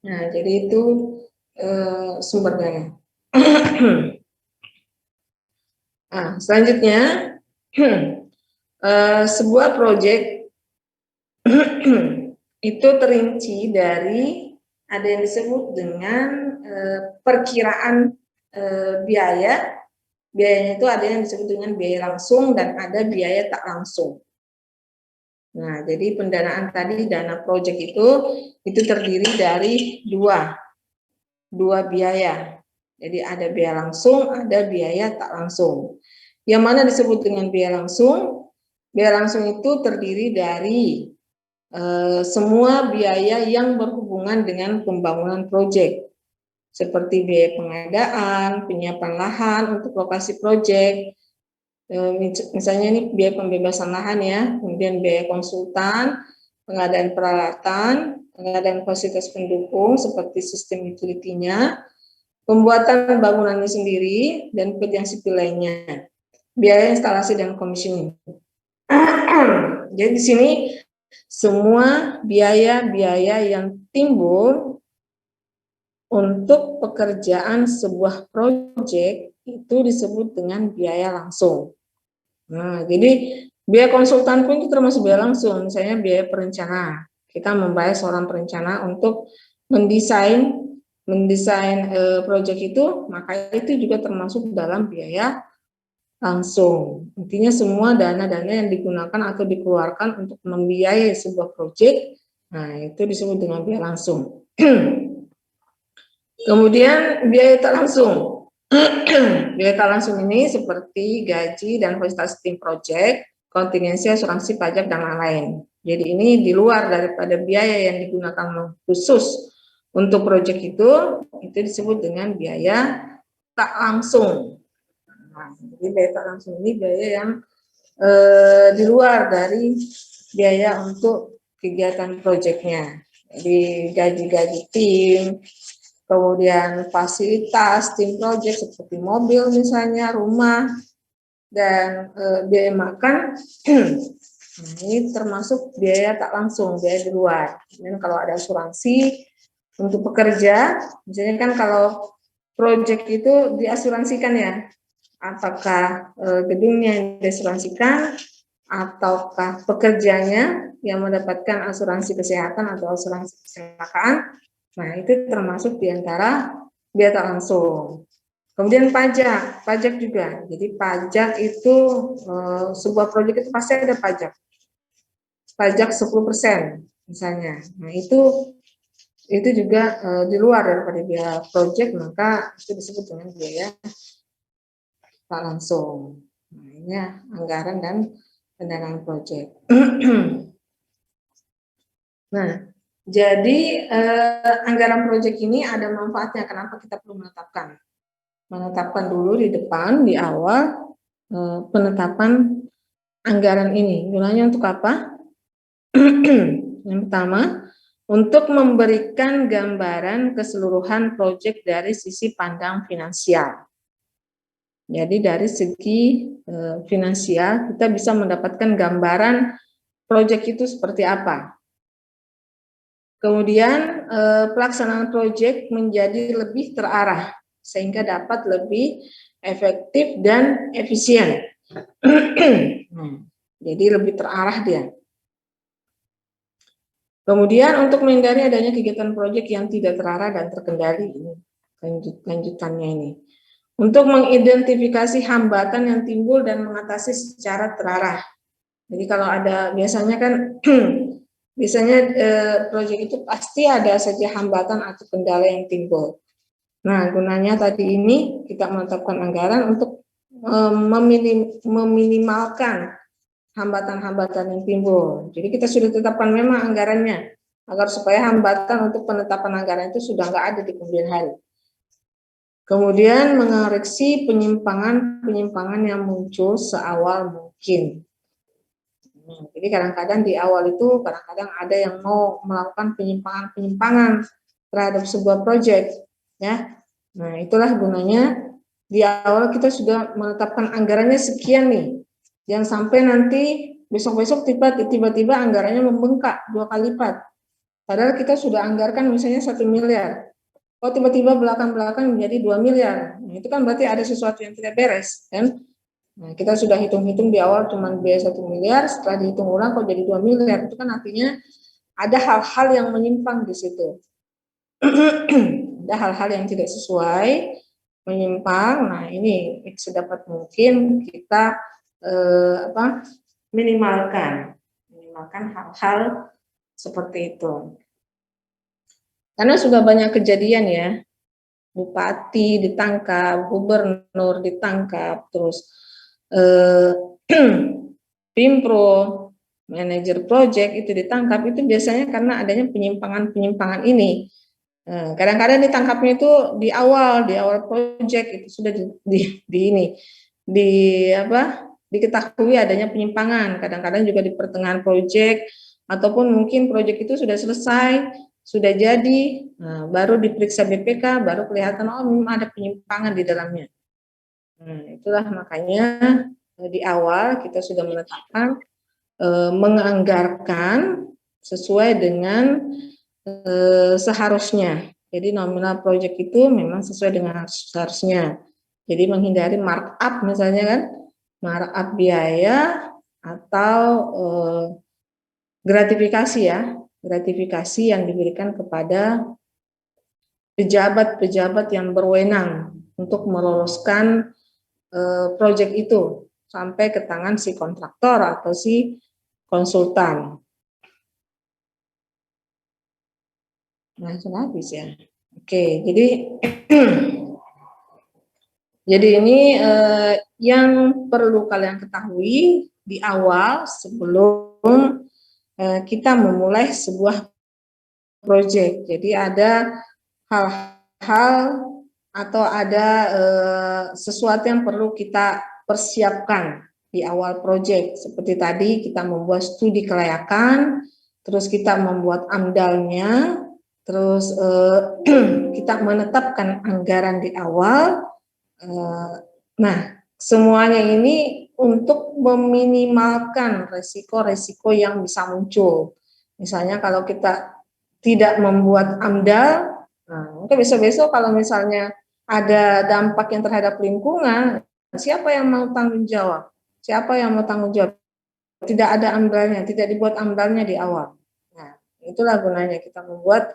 Nah, jadi itu sumber dana. Nah, selanjutnya sebuah proyek itu terinci dari ada yang disebut dengan perkiraan biaya. Biayanya itu ada yang disebut dengan biaya langsung dan ada biaya tak langsung. Nah, jadi pendanaan tadi dana proyek itu terdiri dari dua biaya. Jadi ada biaya langsung, ada biaya tak langsung. Yang mana disebut dengan biaya langsung? Biaya langsung itu terdiri dari semua biaya yang berhubungan dengan pembangunan proyek, seperti biaya pengadaan, penyiapan lahan untuk lokasi proyek, misalnya ini biaya pembebasan lahan ya, kemudian biaya konsultan, pengadaan peralatan, pengadaan fasilitas pendukung seperti sistem utility-nya, pembuatan bangunannya sendiri, dan pekerjaan sipil lainnya, biaya instalasi dan commissioning. Jadi di sini semua biaya-biaya yang timbul untuk pekerjaan sebuah proyek itu disebut dengan biaya langsung. Nah, jadi biaya konsultan pun itu termasuk biaya langsung, misalnya biaya perencana. Kita membayar seorang perencana untuk mendesain proyek itu, maka itu juga termasuk dalam biaya langsung. Intinya semua dana-dana yang digunakan atau dikeluarkan untuk membiayai sebuah proyek, nah itu disebut dengan biaya langsung. Kemudian biaya tak langsung. Biaya tak langsung ini seperti gaji dan fasilitas tim proyek, kontingensi, asuransi, pajak, dan lain-lain. Jadi ini di luar daripada biaya yang digunakan khusus untuk proyek itu disebut dengan biaya tak langsung. Nah, jadi biaya tak langsung ini biaya yang di luar dari biaya untuk kegiatan proyeknya. Jadi gaji-gaji tim, kemudian fasilitas tim proyek seperti mobil misalnya, rumah, dan biaya makan. Nah, ini termasuk biaya tak langsung, biaya di luar. Dan kalau ada asuransi untuk pekerja, misalnya kan kalau proyek itu diasuransikan ya, apakah gedungnya yang diasuransikan ataukah pekerjanya yang mendapatkan asuransi kesehatan atau asuransi kecelakaan. Nah, itu termasuk diantara biaya tak langsung. Kemudian pajak juga. Jadi pajak itu sebuah proyek itu pasti ada pajak 10% misalnya. Nah, itu itu juga di luar daripada biaya proyek, maka itu disebut dengan biaya tak langsung. Nah, ini anggaran dan pendanaan proyek. Nah, jadi anggaran proyek ini ada manfaatnya. Kenapa kita perlu menetapkan? Menetapkan dulu di depan, di awal penetapan anggaran ini. Gunanya untuk apa? Yang pertama, untuk memberikan gambaran keseluruhan proyek dari sisi pandang finansial. Jadi dari segi finansial kita bisa mendapatkan gambaran proyek itu seperti apa. Kemudian pelaksanaan proyek menjadi lebih terarah sehingga dapat lebih efektif dan efisien. Jadi lebih terarah dia. Kemudian untuk menghindari adanya kegiatan proyek yang tidak terarah dan terkendali, ini lanjutannya ini. Untuk mengidentifikasi hambatan yang timbul dan mengatasi secara terarah. Jadi kalau ada biasanya kan biasanya proyek itu pasti ada saja hambatan atau kendala yang timbul. Nah, gunanya tadi ini kita menetapkan anggaran untuk meminimalkan hambatan-hambatan yang timbul. Jadi kita sudah tetapkan memang anggarannya agar supaya hambatan untuk penetapan anggaran itu sudah nggak ada di kemudian hari. Kemudian mengoreksi penyimpangan yang muncul seawal mungkin. Jadi kadang-kadang di awal itu kadang-kadang ada yang mau melakukan penyimpangan terhadap sebuah proyek, ya. Nah, itulah gunanya di awal kita sudah menetapkan anggarannya sekian nih. Jangan sampai nanti besok-besok tiba-tiba anggarannya membengkak 2 kali lipat. Padahal kita sudah anggarkan misalnya 1 miliar. Oh, tiba-tiba belakang-belakang menjadi 2 miliar. Nah, itu kan berarti ada sesuatu yang tidak beres, kan? Nah, kita sudah hitung-hitung di awal cuma biaya 1 miliar, setelah dihitung ulang kok jadi 2 miliar. Itu kan artinya ada hal-hal yang menyimpang di situ. Ada hal-hal yang tidak sesuai, menyimpang. Nah, ini sedapat mungkin kita minimalkan hal-hal seperti itu. Karena sudah banyak kejadian ya, bupati ditangkap, gubernur ditangkap, terus Pimpro, manajer proyek itu ditangkap, itu biasanya karena adanya penyimpangan ini. Kadang-kadang ditangkapnya itu di awal proyek itu sudah diketahui adanya penyimpangan. Kadang-kadang juga di pertengahan proyek ataupun mungkin proyek itu sudah selesai, sudah jadi, baru diperiksa BPK, baru kelihatan oh memang ada penyimpangan di dalamnya. Itulah makanya di awal kita sudah menetapkan menganggarkan sesuai dengan seharusnya. Jadi nominal proyek itu memang sesuai dengan seharusnya. Jadi menghindari markup misalnya kan, markup biaya atau gratifikasi ya, gratifikasi yang diberikan kepada pejabat-pejabat yang berwenang untuk meloloskan proyek itu sampai ke tangan si kontraktor atau si konsultan. Nah, sudah habis ya. Oke, jadi ini yang perlu kalian ketahui di awal sebelum kita memulai sebuah proyek. Jadi ada hal-hal atau ada sesuatu yang perlu kita persiapkan di awal proyek. Seperti tadi kita membuat studi kelayakan, terus kita membuat amdalnya, terus kita menetapkan anggaran di awal. Nah, semuanya ini untuk meminimalkan resiko-resiko yang bisa muncul. Misalnya kalau kita tidak membuat amdal, mungkin besok-besok kalau misalnya ada dampak yang terhadap lingkungan, siapa yang mau tanggung jawab? Siapa yang mau tanggung jawab? Tidak ada amdalnya, tidak dibuat amdalnya di awal. Nah, itulah gunanya kita membuat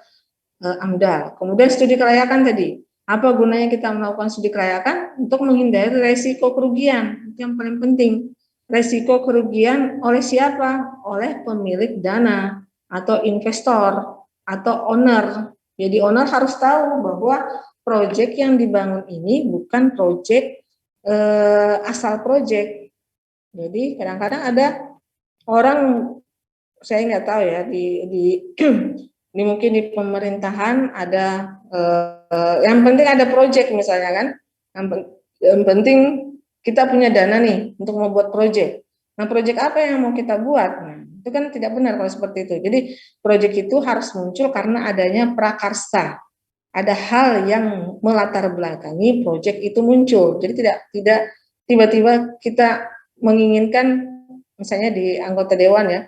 amdal. Kemudian studi kelayakan tadi. Apa gunanya kita melakukan studi kelayakan? Untuk menghindari resiko kerugian. Itu yang paling penting. Resiko kerugian oleh siapa? Oleh pemilik dana atau investor atau owner. Jadi owner harus tahu bahwa proyek yang dibangun ini bukan proyek asal proyek. Jadi kadang-kadang ada orang, saya nggak tahu ya, di mungkin di pemerintahan ada yang penting ada proyek misalnya kan, yang penting kita punya dana nih untuk membuat proyek. Nah, proyek apa yang mau kita buat? Nah, itu kan tidak benar kalau seperti itu. Jadi proyek itu harus muncul karena adanya prakarsa. Ada hal yang melatar belakangi proyek itu muncul. Jadi tidak tiba-tiba kita menginginkan, misalnya di anggota dewan ya,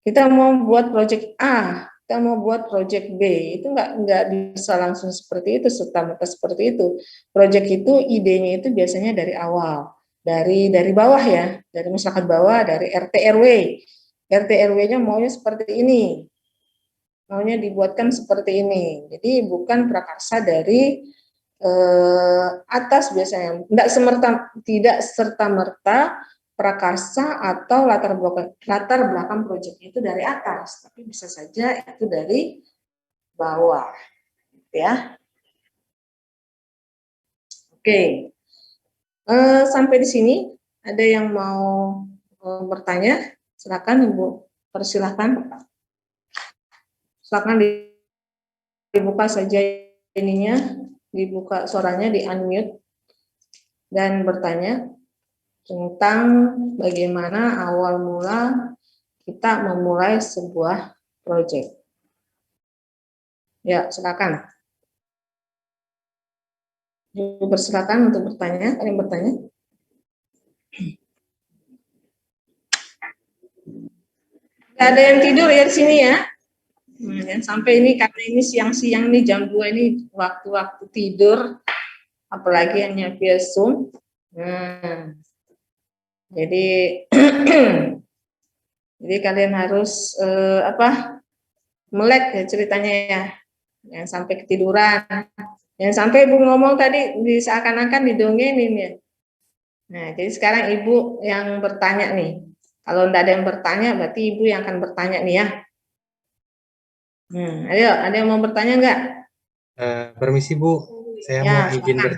kita mau buat proyek A, kita mau buat proyek B, itu nggak bisa langsung seperti itu, serta-merta seperti itu. Proyek itu idenya itu biasanya dari awal, dari bawah ya, dari masyarakat bawah, dari RT RW. RT RW-nya maunya seperti ini, maunya dibuatkan seperti ini. Jadi bukan prakarsa dari atas biasanya. Tidak serta merta prakarsa atau latar belakang proyek itu dari atas, tapi bisa saja itu dari bawah, ya. Oke, sampai di sini ada yang mau bertanya? Silakan Ibu, persilakan. Silakan dibuka saja ininya, dibuka suaranya, di unmute dan bertanya tentang bagaimana awal mula kita memulai sebuah proyek. Ya, silakan. Bersilakan untuk bertanya. Ada yang bertanya? Tidak ada yang tidur ya di sini ya. Sampai ini karena ini siang-siang nih, jam 2 ini waktu-waktu tidur, apalagi hanya via Zoom. Nah, jadi jadi kalian harus melek ya ceritanya ya, jangan sampai ketiduran, jangan sampai Ibu ngomong tadi seakan-akan didongengin ya. Nah, jadi sekarang Ibu yang bertanya nih. Kalau tidak ada yang bertanya, berarti Ibu yang akan bertanya nih ya. Ayo, ada yang mau bertanya enggak? Permisi Bu, saya Ya, mau izin silakan.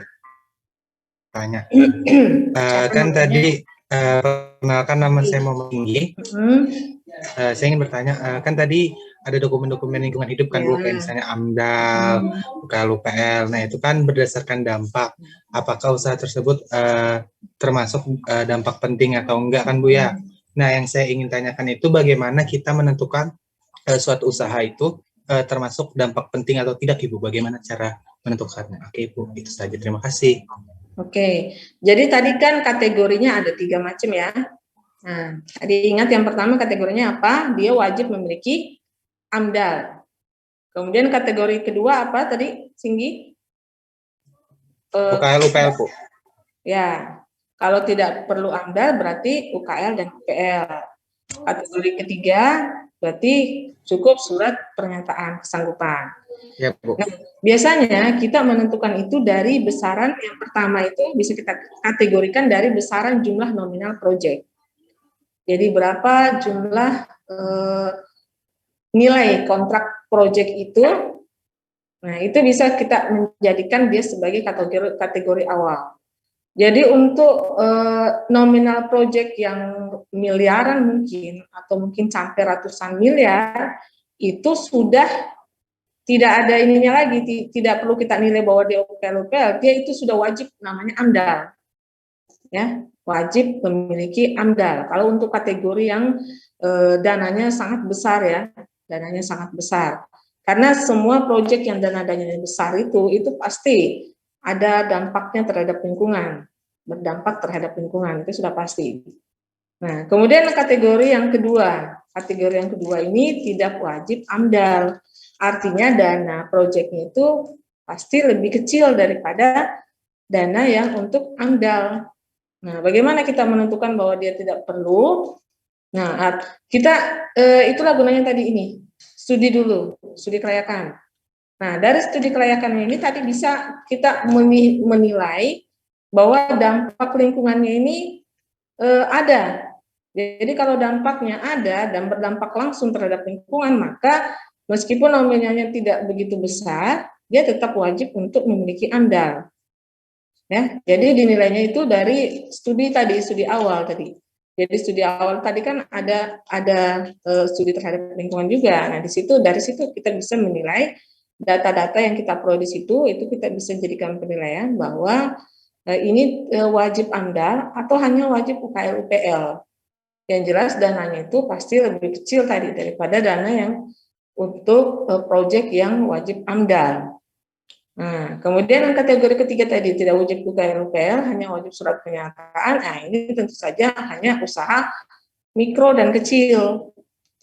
bertanya. Siapa Kan namanya? tadi perkenalkan, nama saya Muhammad Tinggi. Saya ingin bertanya, kan tadi ada dokumen-dokumen lingkungan hidup kan Bu, kayak misalnya AMDAL, UKL-UPL. Nah, itu kan berdasarkan dampak. Apakah usaha tersebut termasuk dampak penting atau enggak kan Bu ya? Nah, yang saya ingin tanyakan itu bagaimana kita menentukan suatu usaha itu termasuk dampak penting atau tidak Ibu? Bagaimana cara menentukannya? Oke Bu, itu saja. Terima kasih. Oke, jadi tadi kan kategorinya ada 3 macam ya. Nah, tadi ingat yang pertama kategorinya apa? Dia wajib memiliki AMDAL. Kemudian kategori kedua apa tadi, Singgi? UKL, UPL Bu. Ya, kalau tidak perlu AMDAL berarti UKL dan UPL. Kategori ketiga berarti cukup surat pernyataan kesanggupan. Ya Bu. Nah, biasanya kita menentukan itu dari besaran yang pertama itu bisa kita kategorikan dari besaran jumlah nominal proyek. Jadi berapa jumlah nilai kontrak proyek itu. Nah, itu bisa kita menjadikan dia sebagai kategori awal. Jadi untuk nominal proyek yang miliaran mungkin, atau mungkin sampai ratusan miliar, itu sudah tidak ada ininya lagi, tidak perlu kita nilai bahwa dia UPL, dia itu sudah wajib namanya AMDAL. Ya, wajib memiliki AMDAL. Kalau untuk kategori yang dananya sangat besar ya, dananya sangat besar. Karena semua proyek yang dananya besar itu pasti ada dampaknya terhadap lingkungan, berdampak terhadap lingkungan, itu sudah pasti. Nah, kemudian kategori yang kedua ini tidak wajib AMDAL, artinya dana proyeknya itu pasti lebih kecil daripada dana yang untuk AMDAL. Nah, bagaimana kita menentukan bahwa dia tidak perlu? Nah, kita itulah gunanya tadi ini, studi dulu, studi kelayakan. Nah, dari studi kelayakan ini tadi bisa kita menilai bahwa dampak lingkungannya ini ada. Jadi kalau dampaknya ada dan berdampak langsung terhadap lingkungan, maka meskipun nominalnya tidak begitu besar, dia tetap wajib untuk memiliki AMDAL. Ya, jadi dinilainya itu dari studi awal tadi. Jadi studi awal tadi kan ada studi terhadap lingkungan juga. Nah, dari situ kita bisa menilai data-data yang kita peroleh di situ, itu kita bisa jadikan penilaian bahwa ini wajib AMDAL atau hanya wajib UKL UPL. Yang jelas dananya itu pasti lebih kecil tadi daripada dana yang untuk proyek yang wajib AMDAL. Nah, kemudian yang kategori ketiga tadi tidak wajib UKL, hanya wajib surat pernyataan. Nah, ini tentu saja hanya usaha mikro dan kecil.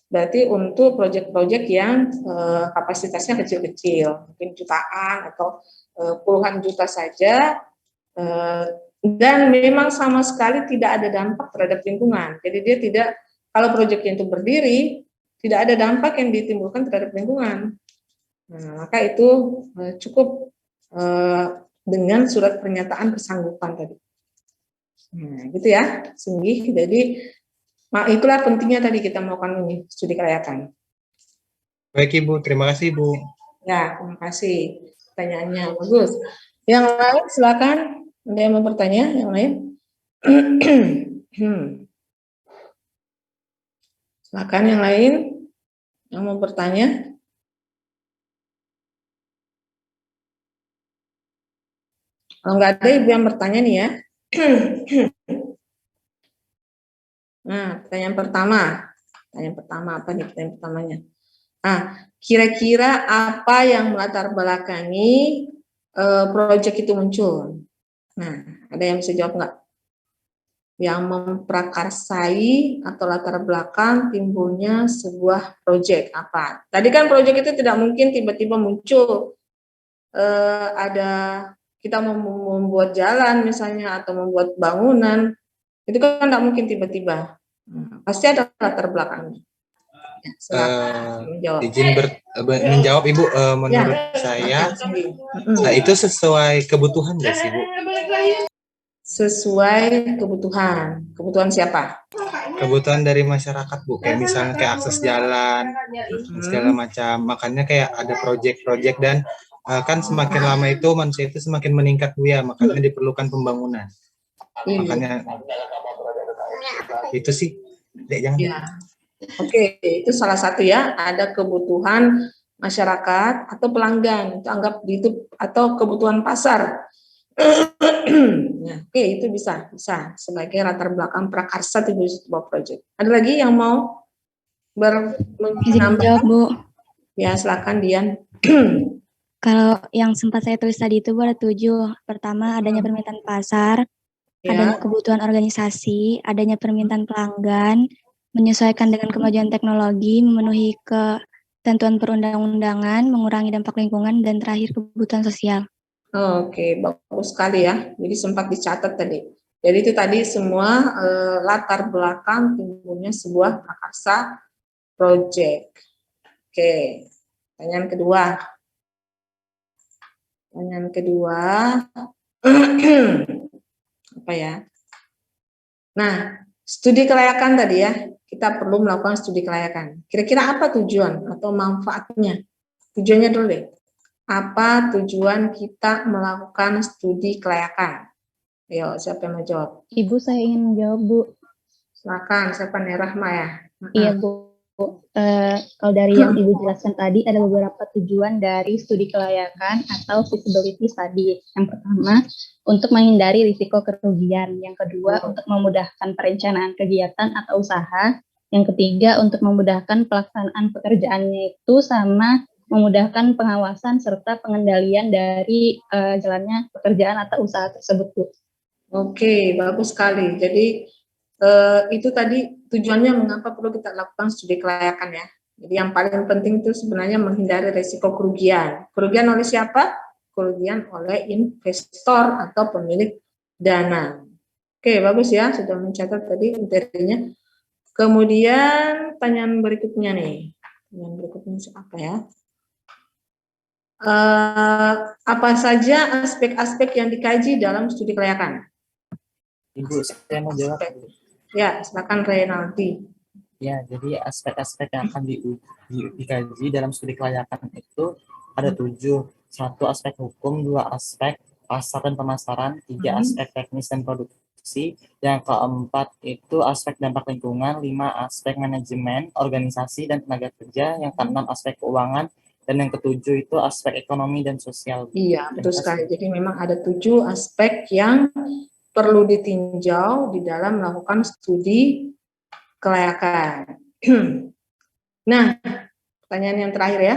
Berarti untuk proyek-proyek yang kapasitasnya kecil-kecil, mungkin jutaan atau puluhan juta saja, dan memang sama sekali tidak ada dampak terhadap lingkungan. Jadi dia tidak, kalau proyeknya itu berdiri, tidak ada dampak yang ditimbulkan terhadap lingkungan. Nah, maka itu cukup dengan surat pernyataan kesanggupan tadi. Nah, gitu ya, Singgih. Jadi, itulah pentingnya tadi kita melakukan ini, studi kelayakan. Baik Ibu, terima kasih Ibu. Ya, terima kasih. Pertanyaannya bagus. Yang lain silakan. Ada yang mau bertanya? Yang lain? Silakan yang lain yang mau bertanya. Kalau nggak ada Ibu yang bertanya nih ya. Nah, pertanyaan pertama apa nih pertanyaan pertamanya? Nah, kira-kira apa yang melatar belakangi proyek itu muncul? Nah, ada yang bisa jawab nggak? Yang memprakarsai atau latar belakang timbulnya sebuah proyek apa? Tadi kan proyek itu tidak mungkin tiba-tiba muncul. Ada kita membuat jalan misalnya atau membuat bangunan, itu kan tidak mungkin tiba-tiba. Pasti ada latar belakangnya. Ya, silakan menjawab. Izin menjawab Ibu, menurut saya itu sesuai kebutuhan nggak sih Bu? Sesuai kebutuhan. Kebutuhan siapa? Kebutuhan dari masyarakat Bu, kayak misalnya kayak akses jalan, segala macam. Makanya kayak ada proyek-proyek dan kan semakin lama itu manusia itu semakin meningkat Bu ya, makanya diperlukan pembangunan. Makanya itu sih, Dek, jangan. Ya. Oke, itu salah satu ya, ada kebutuhan masyarakat atau pelanggan, itu anggap itu, atau kebutuhan pasar. Nah, oke, itu bisa sebagai latar belakang prakarsa timbul sebuah proyek. Ada lagi yang mau Menjawab, Bu. Ya, silakan Dian. Kalau yang sempat saya tulis tadi itu ada 7. Pertama, adanya permintaan pasar, adanya kebutuhan organisasi, adanya permintaan pelanggan, menyesuaikan dengan kemajuan teknologi, memenuhi ketentuan perundang-undangan, mengurangi dampak lingkungan, dan terakhir kebutuhan sosial. Oke, bagus sekali ya. Jadi sempat dicatat tadi. Jadi itu tadi semua latar belakang timbulnya sebuah prakarsa project. Oke, pertanyaan kedua. Apa ya? Nah, studi kelayakan tadi ya. Kita perlu melakukan studi kelayakan. Kira-kira apa tujuan atau manfaatnya? Tujuannya dulu deh. Apa tujuan kita melakukan studi kelayakan? Ayo, siapa yang mau jawab? Ibu, saya ingin menjawab, Bu. Silakan, siapa nih, Rahma ya? Iya, Bu. Kalau dari yang Ibu jelaskan tadi, ada beberapa tujuan dari studi kelayakan atau feasibility study. Yang pertama, untuk menghindari risiko kerugian. Yang kedua, untuk memudahkan perencanaan kegiatan atau usaha. Yang ketiga, untuk memudahkan pelaksanaan pekerjaannya itu sama memudahkan pengawasan serta pengendalian dari jalannya pekerjaan atau usaha tersebut, Bu. Oke, bagus sekali. Jadi itu tadi tujuannya mengapa perlu kita lakukan studi kelayakan ya. Jadi yang paling penting itu sebenarnya menghindari risiko kerugian. Kerugian oleh siapa? Kerugian oleh investor atau pemilik dana. Oke, bagus ya, sudah mencatat tadi materinya. Kemudian pertanyaan berikutnya nih. Pertanyaan berikutnya apa ya? Apa saja aspek-aspek yang dikaji dalam studi kelayakan? Ibu, saya mau jawab. Ya, silakan Renaldi. Ya, jadi aspek-aspek yang akan dikaji dalam studi kelayakan itu ada 7. 1 aspek hukum, 2 aspek pasar dan pemasaran, 3 aspek teknis dan produksi, yang keempat itu aspek dampak lingkungan, 5 aspek manajemen, organisasi dan tenaga kerja, yang keenam aspek keuangan, dan yang ketujuh itu aspek ekonomi dan sosial. Iya, betul sekali. Jadi memang ada 7 aspek yang perlu ditinjau di dalam melakukan studi kelayakan. Nah, pertanyaan yang terakhir ya.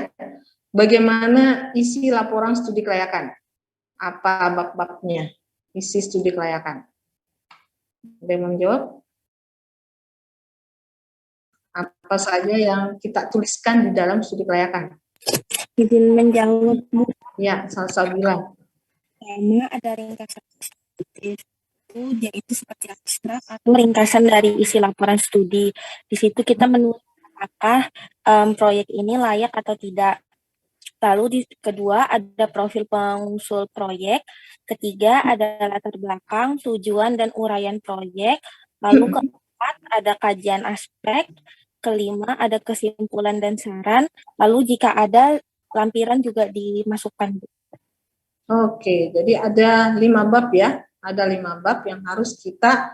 Bagaimana isi laporan studi kelayakan? Apa bab-babnya isi studi kelayakan? Ada yang mau menjawab? Apa saja yang kita tuliskan di dalam studi kelayakan? Izin menjawab, Bu. Ya, Salsabila. Pertama ada ringkasan yaitu seperti abstrak atau ringkasan dari isi laporan studi. Di situ kita menulis apakah proyek ini layak atau tidak. Lalu kedua ada profil pengusul proyek, ketiga ada latar belakang, tujuan dan uraian proyek, lalu keempat ada kajian aspek, kelima ada kesimpulan dan saran, lalu jika ada lampiran juga dimasukkan. Oke, jadi ada 5 bab ya. Ada 5 bab yang harus kita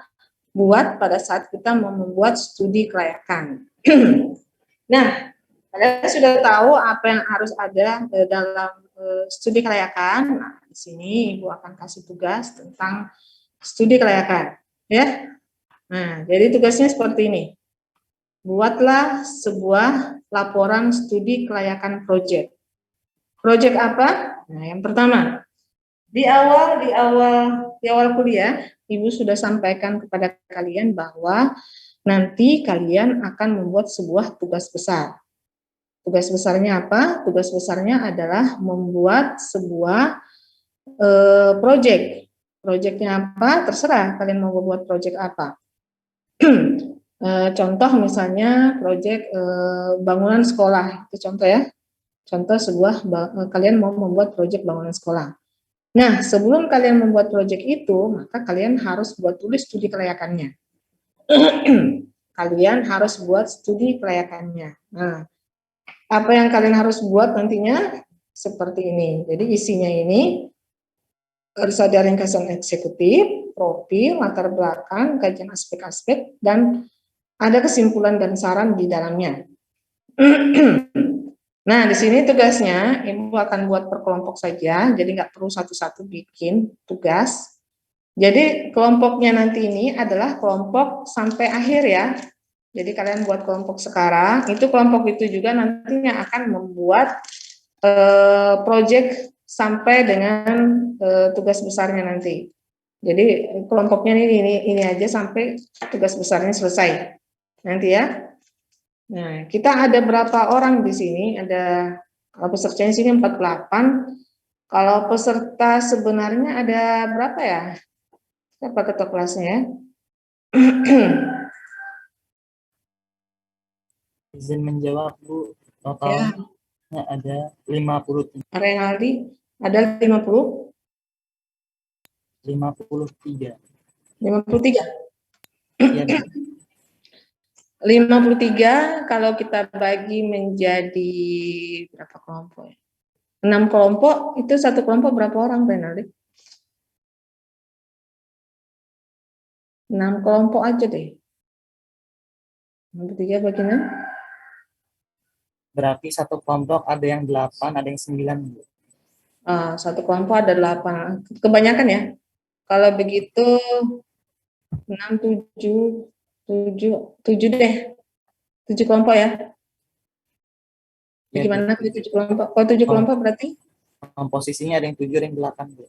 buat pada saat kita mau membuat studi kelayakan. Nah, kalian sudah tahu apa yang harus ada dalam studi kelayakan. Nah, di sini Ibu akan kasih tugas tentang studi kelayakan, ya. Nah, jadi tugasnya seperti ini. Buatlah sebuah laporan studi kelayakan proyek. Proyek apa? Nah, yang pertama, di awal kuliah, Ibu sudah sampaikan kepada kalian bahwa nanti kalian akan membuat sebuah tugas besar. Tugas besarnya apa? Tugas besarnya adalah membuat sebuah proyek. Proyeknya apa? Terserah kalian mau membuat proyek apa. Contoh misalnya proyek bangunan sekolah, itu contoh ya. Contoh kalian mau membuat proyek bangunan sekolah. Nah, sebelum kalian membuat proyek itu, maka kalian harus buat tulis studi kelayakannya. Kalian harus buat studi kelayakannya. Nah, apa yang kalian harus buat nantinya? Seperti ini. Jadi isinya ini harus ada ringkasan eksekutif, profil, latar belakang, kajian aspek-aspek, dan ada kesimpulan dan saran di dalamnya. Nah, di sini tugasnya Ibu akan buat per kelompok saja, jadi nggak perlu satu-satu bikin tugas. Jadi kelompoknya nanti ini adalah kelompok sampai akhir ya. Jadi kalian buat kelompok sekarang, itu kelompok itu juga nantinya akan membuat proyek sampai dengan tugas besarnya nanti. Jadi kelompoknya ini aja sampai tugas besarnya selesai nanti ya. Nah, kita ada berapa orang di sini? Ada, kalau pesertanya sini 48. Kalau peserta sebenarnya ada berapa ya? Siapa ketua kelasnya ya? Izin menjawab, Bu. Totalnya ada 53. Renaldi, ada 50? 53. 53? Iya, 53 kalau kita bagi menjadi berapa kelompok ya? 6 kelompok, itu satu kelompok berapa orang, Renaldi? 6 kelompok aja deh. 63 bagi 6? berarti satu kelompok ada yang 8, ada yang 9. Bu. Satu kelompok ada 8. Kebanyakan ya. Kalau begitu 6, 7 deh. 7 kelompok ya. Ya, Gimana kalau 7 kelompok? Kalau 7 kelompok berarti? Posisinya ada yang 7, ada yang 8. Bu.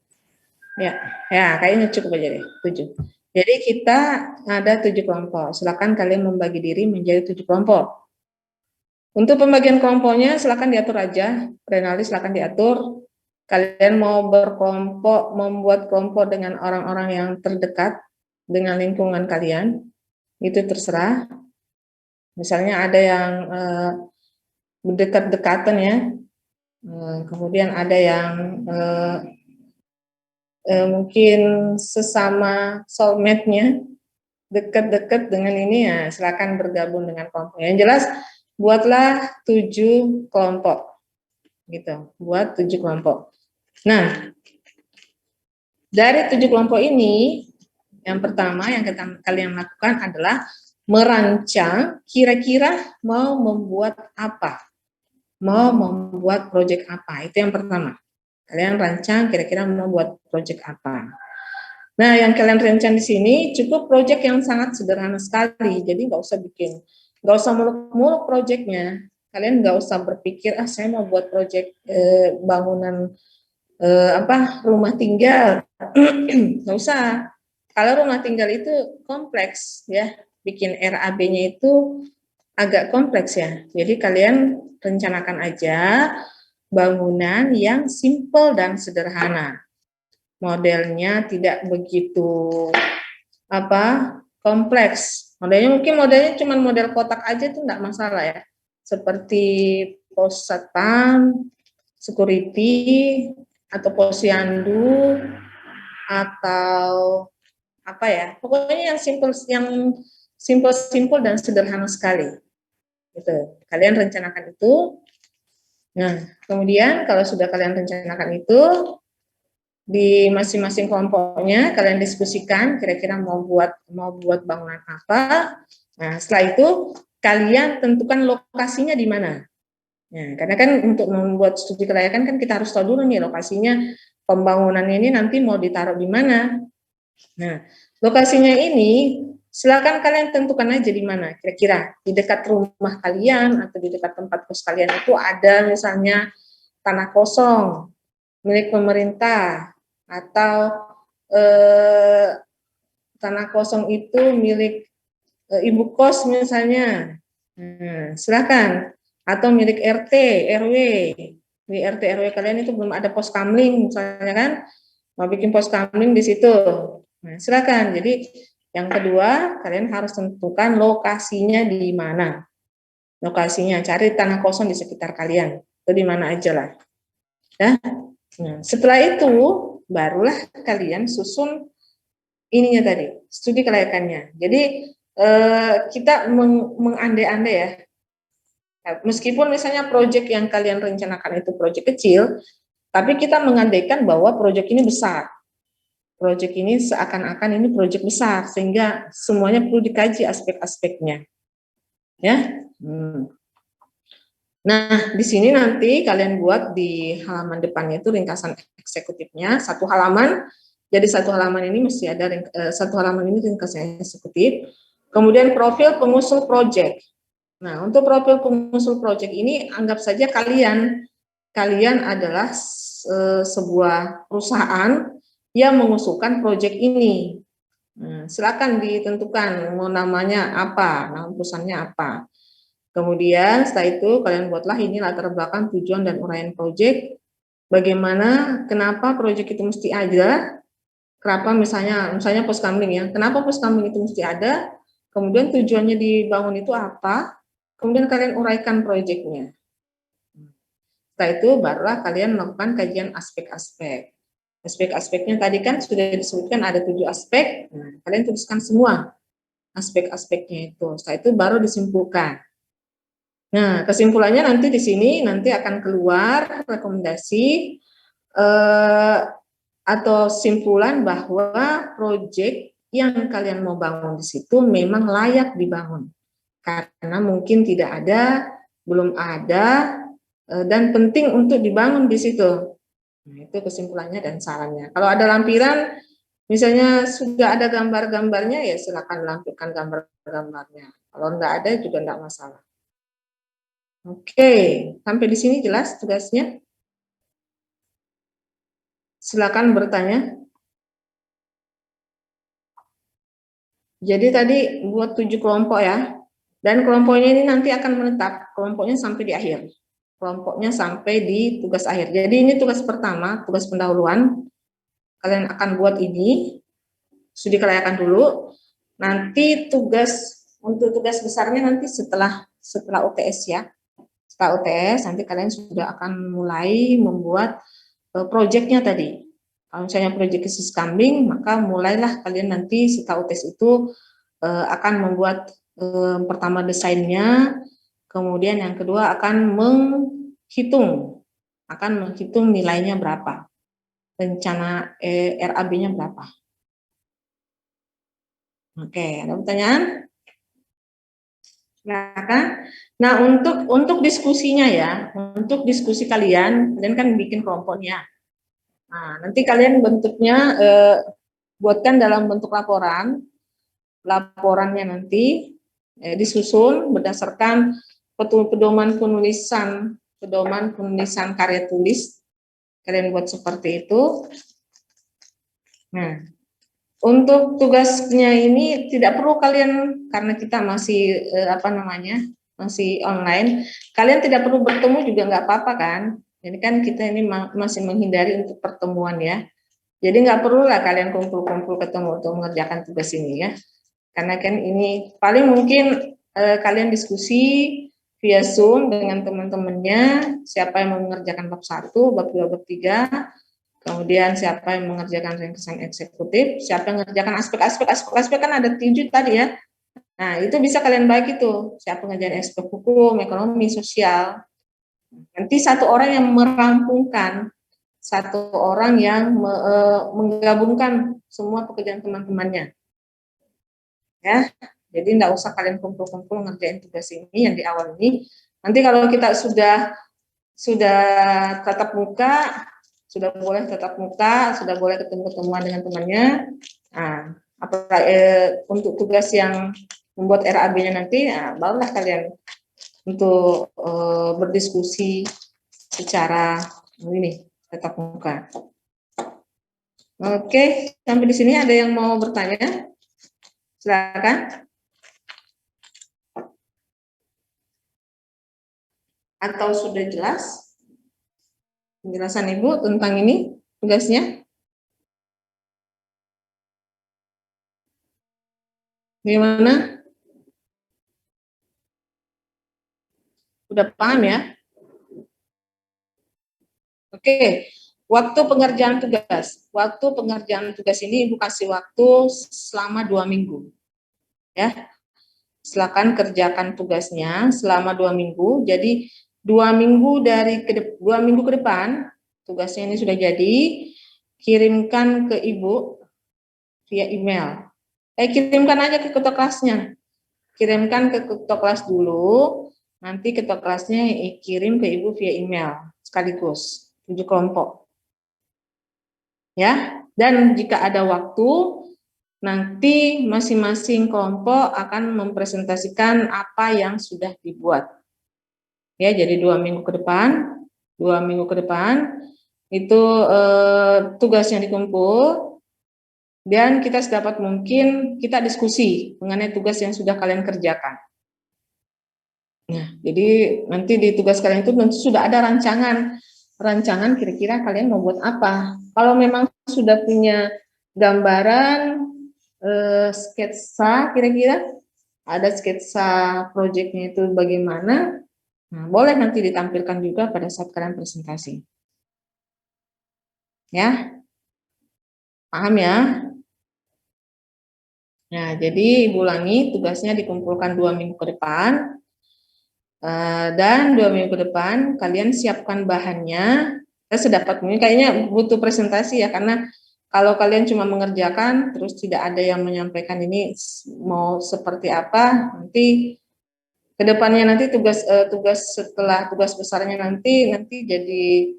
Ya, kayaknya cukup aja deh, 7. Jadi kita ada 7 kelompok. Silakan kalian membagi diri menjadi 7 kelompok. Untuk pembagian kelompoknya silakan diatur aja. Renali silakan diatur. Kalian mau berkelompok, membuat kelompok dengan orang-orang yang terdekat dengan lingkungan kalian, itu terserah. Misalnya ada yang berdekat-dekatan ya. Kemudian ada yang mungkin sesama soulmate-nya. dekat-dekat dengan ini ya silakan bergabung dengan kelompok. Yang jelas buatlah 7 kelompok gitu, buat 7 kelompok. Nah, dari 7 kelompok ini yang pertama yang kalian lakukan adalah merancang kira-kira mau membuat apa, mau membuat proyek apa, itu yang pertama. Kalian rancang kira-kira mau buat proyek apa. Nah, yang kalian rencang di sini cukup proyek yang sangat sederhana sekali. Jadi nggak usah muluk-muluk proyeknya. Kalian nggak usah berpikir, saya mau buat proyek bangunan rumah tinggal. Nggak usah. Kalau rumah tinggal itu kompleks ya, bikin RAB-nya itu agak kompleks ya. Jadi kalian rencanakan aja bangunan yang simple dan sederhana. Modelnya tidak begitu kompleks. Modelnya cuma model kotak aja itu enggak masalah ya. Seperti pos satpam, security atau posyandu atau pokoknya yang simple dan sederhana sekali. Gitu. Kalian rencanakan itu. Nah, kemudian kalau sudah kalian rencanakan itu, di masing-masing kelompoknya kalian diskusikan kira-kira mau buat bangunan apa. Nah, setelah itu kalian tentukan lokasinya di mana. Nah, karena kan untuk membuat studi kelayakan kan kita harus tahu dulu nih lokasinya pembangunannya ini nanti mau ditaruh di mana. Nah, lokasinya ini silakan kalian tentukan aja di mana. Kira-kira di dekat rumah kalian atau di dekat tempat kos kalian itu ada misalnya tanah kosong milik pemerintah atau tanah kosong itu milik ibu kos misalnya. Silakan. Atau milik RT, RW. Di RT, RW kalian itu belum ada pos kamling misalnya kan. Mau bikin pos kamling di situ. Nah, silakan. Jadi yang kedua, kalian harus tentukan lokasinya di mana. Lokasinya, cari tanah kosong di sekitar kalian. Itu di mana aja lah. Ya. Nah, setelah itu barulah kalian susun ininya tadi, studi kelayakannya. Jadi kita mengandai-andai ya. Meskipun misalnya proyek yang kalian rencanakan itu proyek kecil, tapi kita mengandaikan bahwa proyek ini besar. Proyek ini seakan-akan ini proyek besar, sehingga semuanya perlu dikaji aspek-aspeknya. Ya. Nah, di sini nanti kalian buat di halaman depannya itu ringkasan eksekutifnya, 1 halaman. Jadi 1 halaman ini mesti ada 1 halaman ini ringkasan eksekutif. Kemudian profil pengusul proyek. Nah, untuk profil pengusul proyek ini anggap saja kalian adalah sebuah perusahaan yang mengusulkan proyek ini. Nah, silakan ditentukan mau namanya apa, nama perusahaannya apa. Kemudian setelah itu kalian buatlah ini latar belakang, tujuan dan uraian proyek. Bagaimana, kenapa proyek itu mesti ada? Kenapa misalnya pos kamling ya? Kenapa pos kamling itu mesti ada? Kemudian tujuannya dibangun itu apa? Kemudian kalian uraikan proyeknya. Setelah itu barulah kalian melakukan kajian aspek-aspek. Aspek-aspeknya tadi kan sudah disebutkan ada 7 aspek. Nah, kalian tuliskan semua aspek-aspeknya itu. Setelah itu baru disimpulkan. Nah, kesimpulannya nanti di sini nanti akan keluar rekomendasi atau simpulan bahwa proyek yang kalian mau bangun di situ memang layak dibangun. Karena mungkin tidak ada, belum ada, dan penting untuk dibangun di situ. Nah, itu kesimpulannya dan sarannya. Kalau ada lampiran, misalnya sudah ada gambar-gambarnya, ya silakan lampirkan gambar-gambarnya. Kalau enggak ada juga enggak masalah. Oke, sampai di sini jelas tugasnya? Silakan bertanya. Jadi tadi buat 7 kelompok ya. Dan kelompoknya ini nanti akan menetap, kelompoknya sampai di akhir. Kelompoknya sampai di tugas akhir. Jadi ini tugas pertama, tugas pendahuluan. Kalian akan buat ini, studi kelayakan dulu. Nanti untuk tugas besarnya nanti setelah UTS ya. Setelah UTS nanti kalian sudah akan mulai membuat proyeknya tadi. Kalau misalnya proyek kesis kambing, maka mulailah kalian nanti setelah UTS itu akan membuat pertama desainnya, kemudian yang kedua akan menghitung nilainya berapa, rencana RAB-nya berapa. Oke, ada pertanyaan? Silakan. Nah, untuk diskusinya ya, untuk diskusi kalian kan bikin kelompoknya. Nah, nanti kalian bentuknya buatkan dalam bentuk laporan. Laporannya nanti disusun berdasarkan pedoman penulisan karya tulis. Kalian buat seperti itu. Nah, untuk tugasnya ini tidak perlu kalian, karena kita masih masih online, kalian tidak perlu bertemu juga nggak apa-apa kan. Jadi kan kita ini masih menghindari untuk pertemuan ya. Jadi nggak perlu lah kalian kumpul-kumpul ketemu untuk mengerjakan tugas ini ya. Karena kan ini paling mungkin kalian diskusi via Zoom dengan teman-temannya, siapa yang mengerjakan bab 1, bab 2, bab 3, kemudian siapa yang mengerjakan ringkasan eksekutif, siapa yang mengerjakan aspek kan ada 7 tadi ya. Nah, itu bisa kalian bagi tuh, siapa mengerjakan aspek hukum, ekonomi, sosial. Nanti satu orang yang merampungkan, satu orang yang menggabungkan semua pekerjaan teman-temannya. Ya, jadi enggak usah kalian kumpul-kumpul ngerjain tugas ini yang di awal ini. Nanti kalau kita sudah tatap muka, sudah boleh ketemu-ketemuan dengan temannya. Nah, untuk tugas yang membuat RAB-nya nanti, barulah kalian untuk berdiskusi secara ini tatap muka. Oke, sampai di sini ada yang mau bertanya? Silakan. Atau sudah jelas penjelasan Ibu tentang ini tugasnya? Bagaimana? Udah paham ya? Oke, waktu pengerjaan tugas. Waktu pengerjaan tugas ini Ibu kasih waktu selama 2 minggu. Ya. Silakan kerjakan tugasnya selama 2 minggu. Jadi 2 minggu ke depan tugasnya ini sudah jadi, kirimkan ke Ibu via email. Kirimkan aja ke ketua kelasnya. Kirimkan ke ketua kelas dulu, nanti ketua kelasnya kirim ke Ibu via email sekaligus 7 kelompok. Ya, dan jika ada waktu nanti masing-masing kelompok akan mempresentasikan apa yang sudah dibuat. Ya, jadi 2 minggu ke depan, itu tugasnya dikumpul, dan kita sedapat mungkin kita diskusi mengenai tugas yang sudah kalian kerjakan. Nah, jadi nanti di tugas kalian itu nanti sudah ada rancangan kira-kira kalian mau buat apa. Kalau memang sudah punya gambaran, sketsa kira-kira, ada sketsa proyeknya itu bagaimana, nah, boleh nanti ditampilkan juga pada saat kalian presentasi. Ya, paham ya? Nah, jadi Ibu ulangi, tugasnya dikumpulkan 2 minggu ke depan, dan 2 minggu ke depan kalian siapkan bahannya, sedapat mungkin. Kayaknya butuh presentasi ya, karena kalau kalian cuma mengerjakan terus tidak ada yang menyampaikan ini mau seperti apa, nanti kedepannya nanti tugas setelah tugas besarnya nanti jadi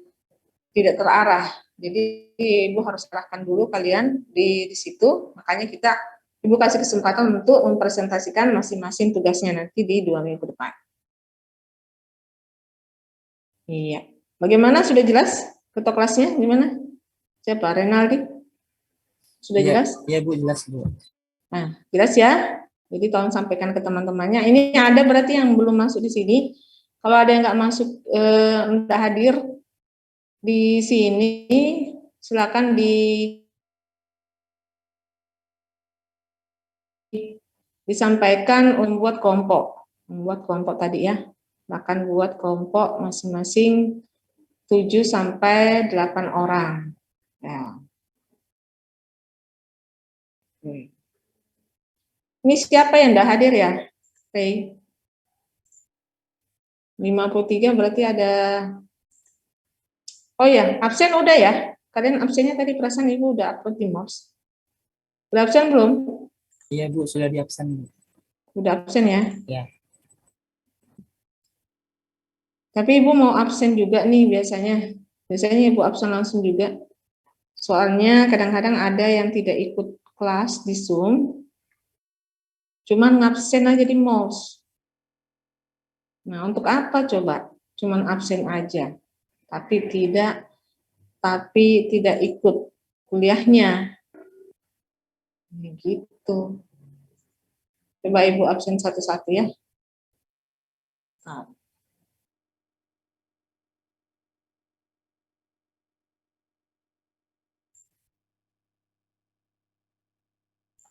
tidak terarah. Jadi Ibu harus serahkan dulu kalian di situ. Makanya Ibu kasih kesempatan untuk mempresentasikan masing-masing tugasnya nanti di 2 minggu ke depan. Iya. Bagaimana, sudah jelas ketua kelasnya gimana? Siapa? Renaldi? Sudah jelas? Iya Bu, jelas Bu. Nah, jelas ya. Jadi tolong sampaikan ke teman-temannya. Ini ada berarti yang belum masuk di sini. Kalau ada yang nggak masuk, nggak hadir di sini, silakan disampaikan membuat kelompok tadi ya. Bahkan buat kelompok masing-masing 7 sampai 8 orang. Ya. Ini siapa yang tidak hadir ya? Oke. 53 berarti ada. Oh ya, absen udah ya? Kalian absennya tadi perasaan Ibu udah upload di MOS. Udah absen belum? Iya Bu, sudah di absen. Udah absen ya? Ya. Tapi Ibu mau absen juga nih biasanya. Biasanya Ibu absen langsung juga. Soalnya kadang-kadang ada yang tidak ikut kelas di Zoom, cuman ngabsen aja di MOS. Nah, untuk apa coba? Cuman absen aja, tapi tidak ikut kuliahnya. Gitu. Coba Ibu absen satu-satu ya. Nah.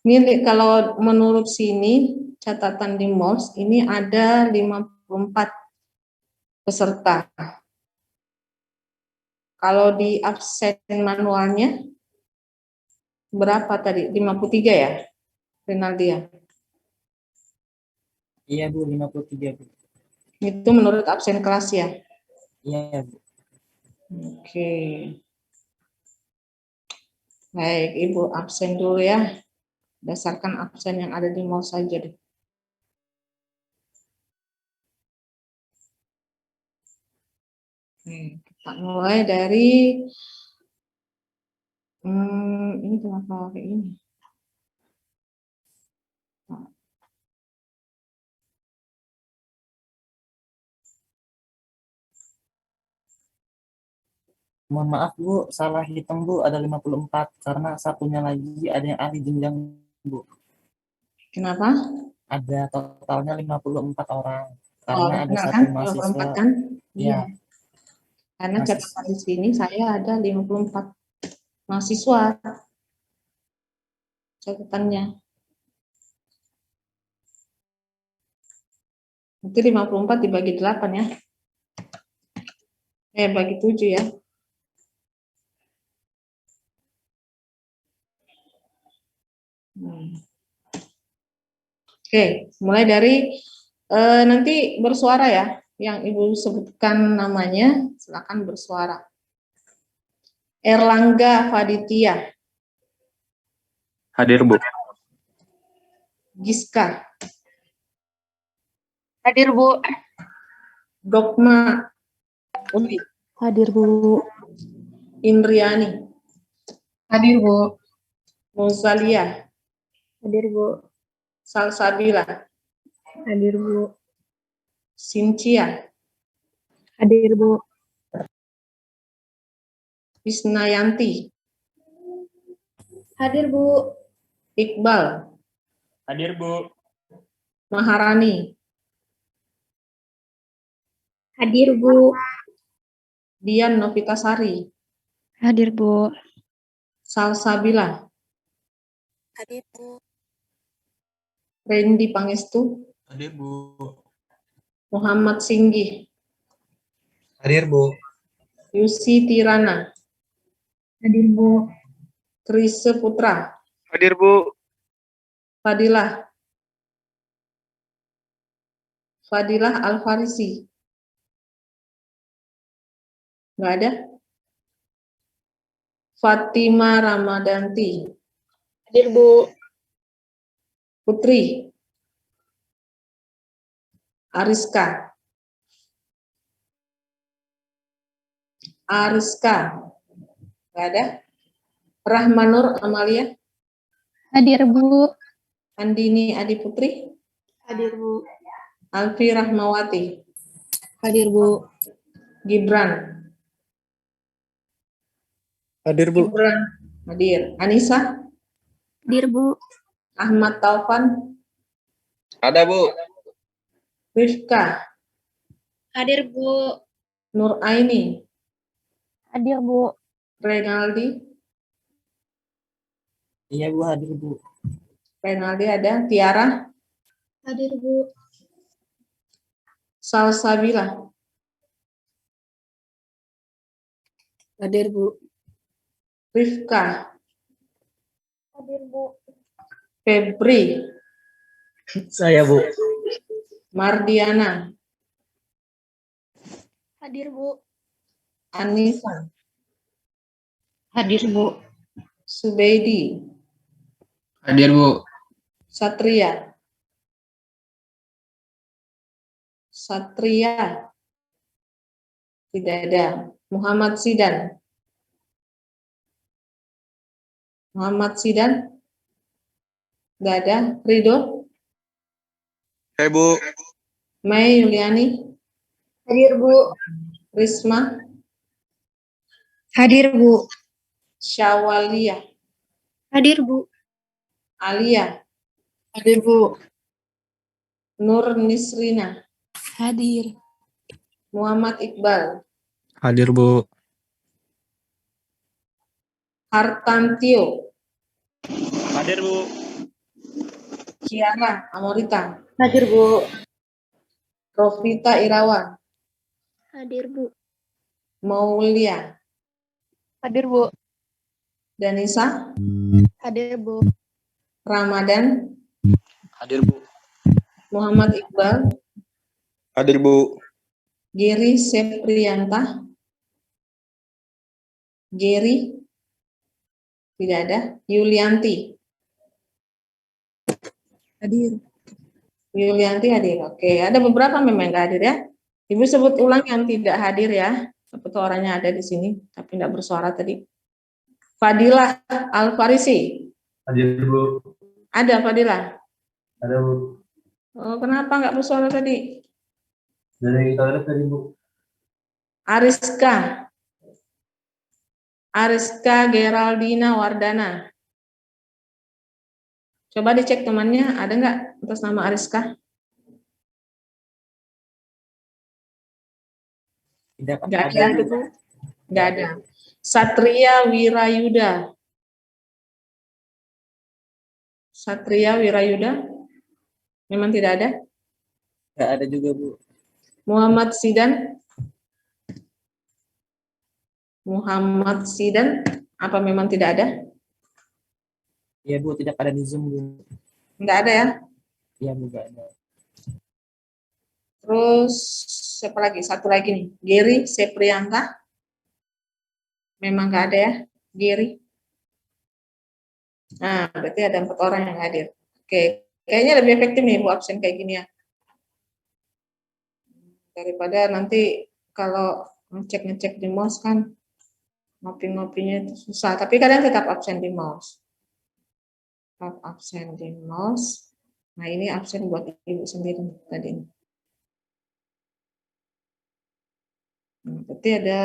Ini kalau menurut sini catatan di MOS ini ada 54 peserta. Kalau di absen manualnya berapa tadi? 53 ya, Renaldia? Iya Bu, 53 Bu. Itu menurut absen kelas ya? Iya Bu. Oke. Baik, Ibu absen dulu ya. Berdasarkan absen yang ada di MOS saja deh. Kita mulai dari ini kenapa kayak ini? Mohon maaf Bu, salah hitung Bu, ada 54 karena satunya lagi ada yang ahli jenjang Bu. Kenapa? Ada totalnya 54 orang. Oh, Karena ada benar satu kan? mahasiswa. 54 kan? Iya. Karena Mahasiswa. catatan di sini saya ada 54 mahasiswa. Catatannya. Nanti 54 dibagi 8 ya. Bagi 7 ya. Oke, mulai dari nanti bersuara ya. Yang Ibu sebutkan namanya, silakan bersuara. Erlangga Faditya. Hadir Bu. Giska. Hadir Bu. Dogma. Uli. Hadir Bu. Indriani. Hadir Bu. Muzalia. Hadir Bu. Salsabila. Hadir Bu. Sincia. Hadir Bu. Isnayanti. Hadir Bu. Iqbal. Hadir Bu. Maharani. Hadir Bu. Dian Novitasari. Hadir Bu. Salsabila. Hadir Bu. Randy Pangestu. Hadir Bu. Muhammad Singgi. Hadir Bu. Yusi Tirana. Hadir Bu. Krise Putra. Hadir Bu. Fadilah. Fadilah Alfarisi. Nggak ada? Fatima Ramadanti. Hadir Bu. Putri. Ariska. Nggak ada? Rahmanur Amalia. Hadir Bu. Andini Adi Putri. Hadir Bu. Alfi Rahmawati. Hadir Bu. Gibran. Hadir Bu. Gibran. Hadir. Anissa. Hadir Bu. Ahmad Taufan. Ada Bu. Rifka. Hadir Bu. Nur Aini. Hadir Bu. Renaldi. Iya Bu, hadir Bu. Renaldi ada. Tiara. Hadir Bu. Salsabila. Hadir Bu. Rifka. Hadir Bu. Febri. Saya, Bu. Mardiana, Hadir, Bu. Anissa, Hadir, Bu. Subeidi, Hadir, Bu. Satria, Satria, tidak ada. Muhammad Sidan, Muhammad Sidan, tidak ada. Ridho, Saya, Bu. Mei Yuliani, Hadir, Bu. Risma, Hadir, Bu. Syawalia, Hadir, Bu. Alia, Hadir, Bu. Nur Nisrina, Hadir. Muhammad Iqbal, Hadir, Bu. Hartantio, Hadir, Bu. Kiara Amorita, Hadir, Bu. Rofita Irawan, Hadir, Bu. Maulia, Hadir, Bu. Danisa, Hadir, Bu. Ramadan, Hadir, Bu. Muhammad Iqbal, Hadir, Bu. Geri Seprianta, Geri, tidak ada. Yulianti, Hadir. Yulianti hadir. Oke, ada beberapa memang nggak hadir ya. Ibu sebut ulang yang tidak hadir ya. Seperti orangnya ada di sini, tapi tidak bersuara tadi. Fadilah Al-Farisi. Hadir, Bu. Ada Fadilah. Ada, Bu. Oh, kenapa nggak bersuara tadi? Dari toilet tadi, Bu. Ariska. Ariska Geraldina Wardana. Coba dicek temannya, ada nggak atas nama Ariska? Tidak Nggak ada. ada. Nggak ada. Satria Wirayuda. Satria Wirayuda. Memang tidak ada. Tidak ada juga, Bu. Muhammad Sidan. Muhammad Sidan. Apa memang tidak ada? Iya, Bu, tidak ada di Zoom, Bu. Nggak ada ya. Iya, Bu, tidak ada. Terus siapa lagi? Satu lagi nih. Geri Seprianta. Memang nggak ada ya. Geri. Nah, berarti ada 4 orang yang hadir. Oke. Kayaknya lebih efektif nih Bu absen kayak gini ya. Daripada nanti kalau ngecek di mouse kan ngopi-ngopinya itu susah. Tapi kadang tetap absen di mouse. Tetap absen di mouse. Nah, ini absen buat Ibu sendiri tadi. Berarti ada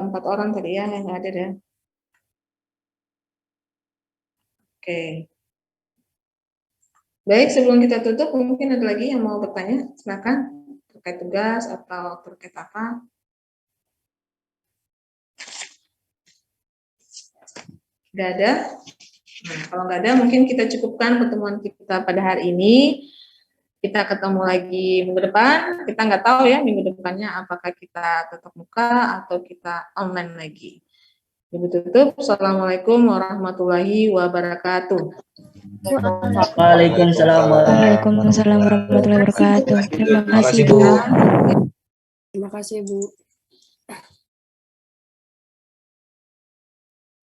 4 orang tadi ya yang hadir ya. Oke. Baik, sebelum kita tutup, mungkin ada lagi yang mau bertanya, silakan terkait tugas atau terkait apa. Tidak ada. Nah, kalau nggak ada, mungkin kita cukupkan pertemuan kita pada hari ini. Kita ketemu lagi minggu depan. Kita nggak tahu ya minggu depannya apakah kita tatap muka atau kita online lagi. Ibu tutup. Assalamualaikum warahmatullahi wabarakatuh. Waalaikumsalam. Waalaikumsalam warahmatullahi wabarakatuh. Terima kasih, Bu. Terima kasih, Bu.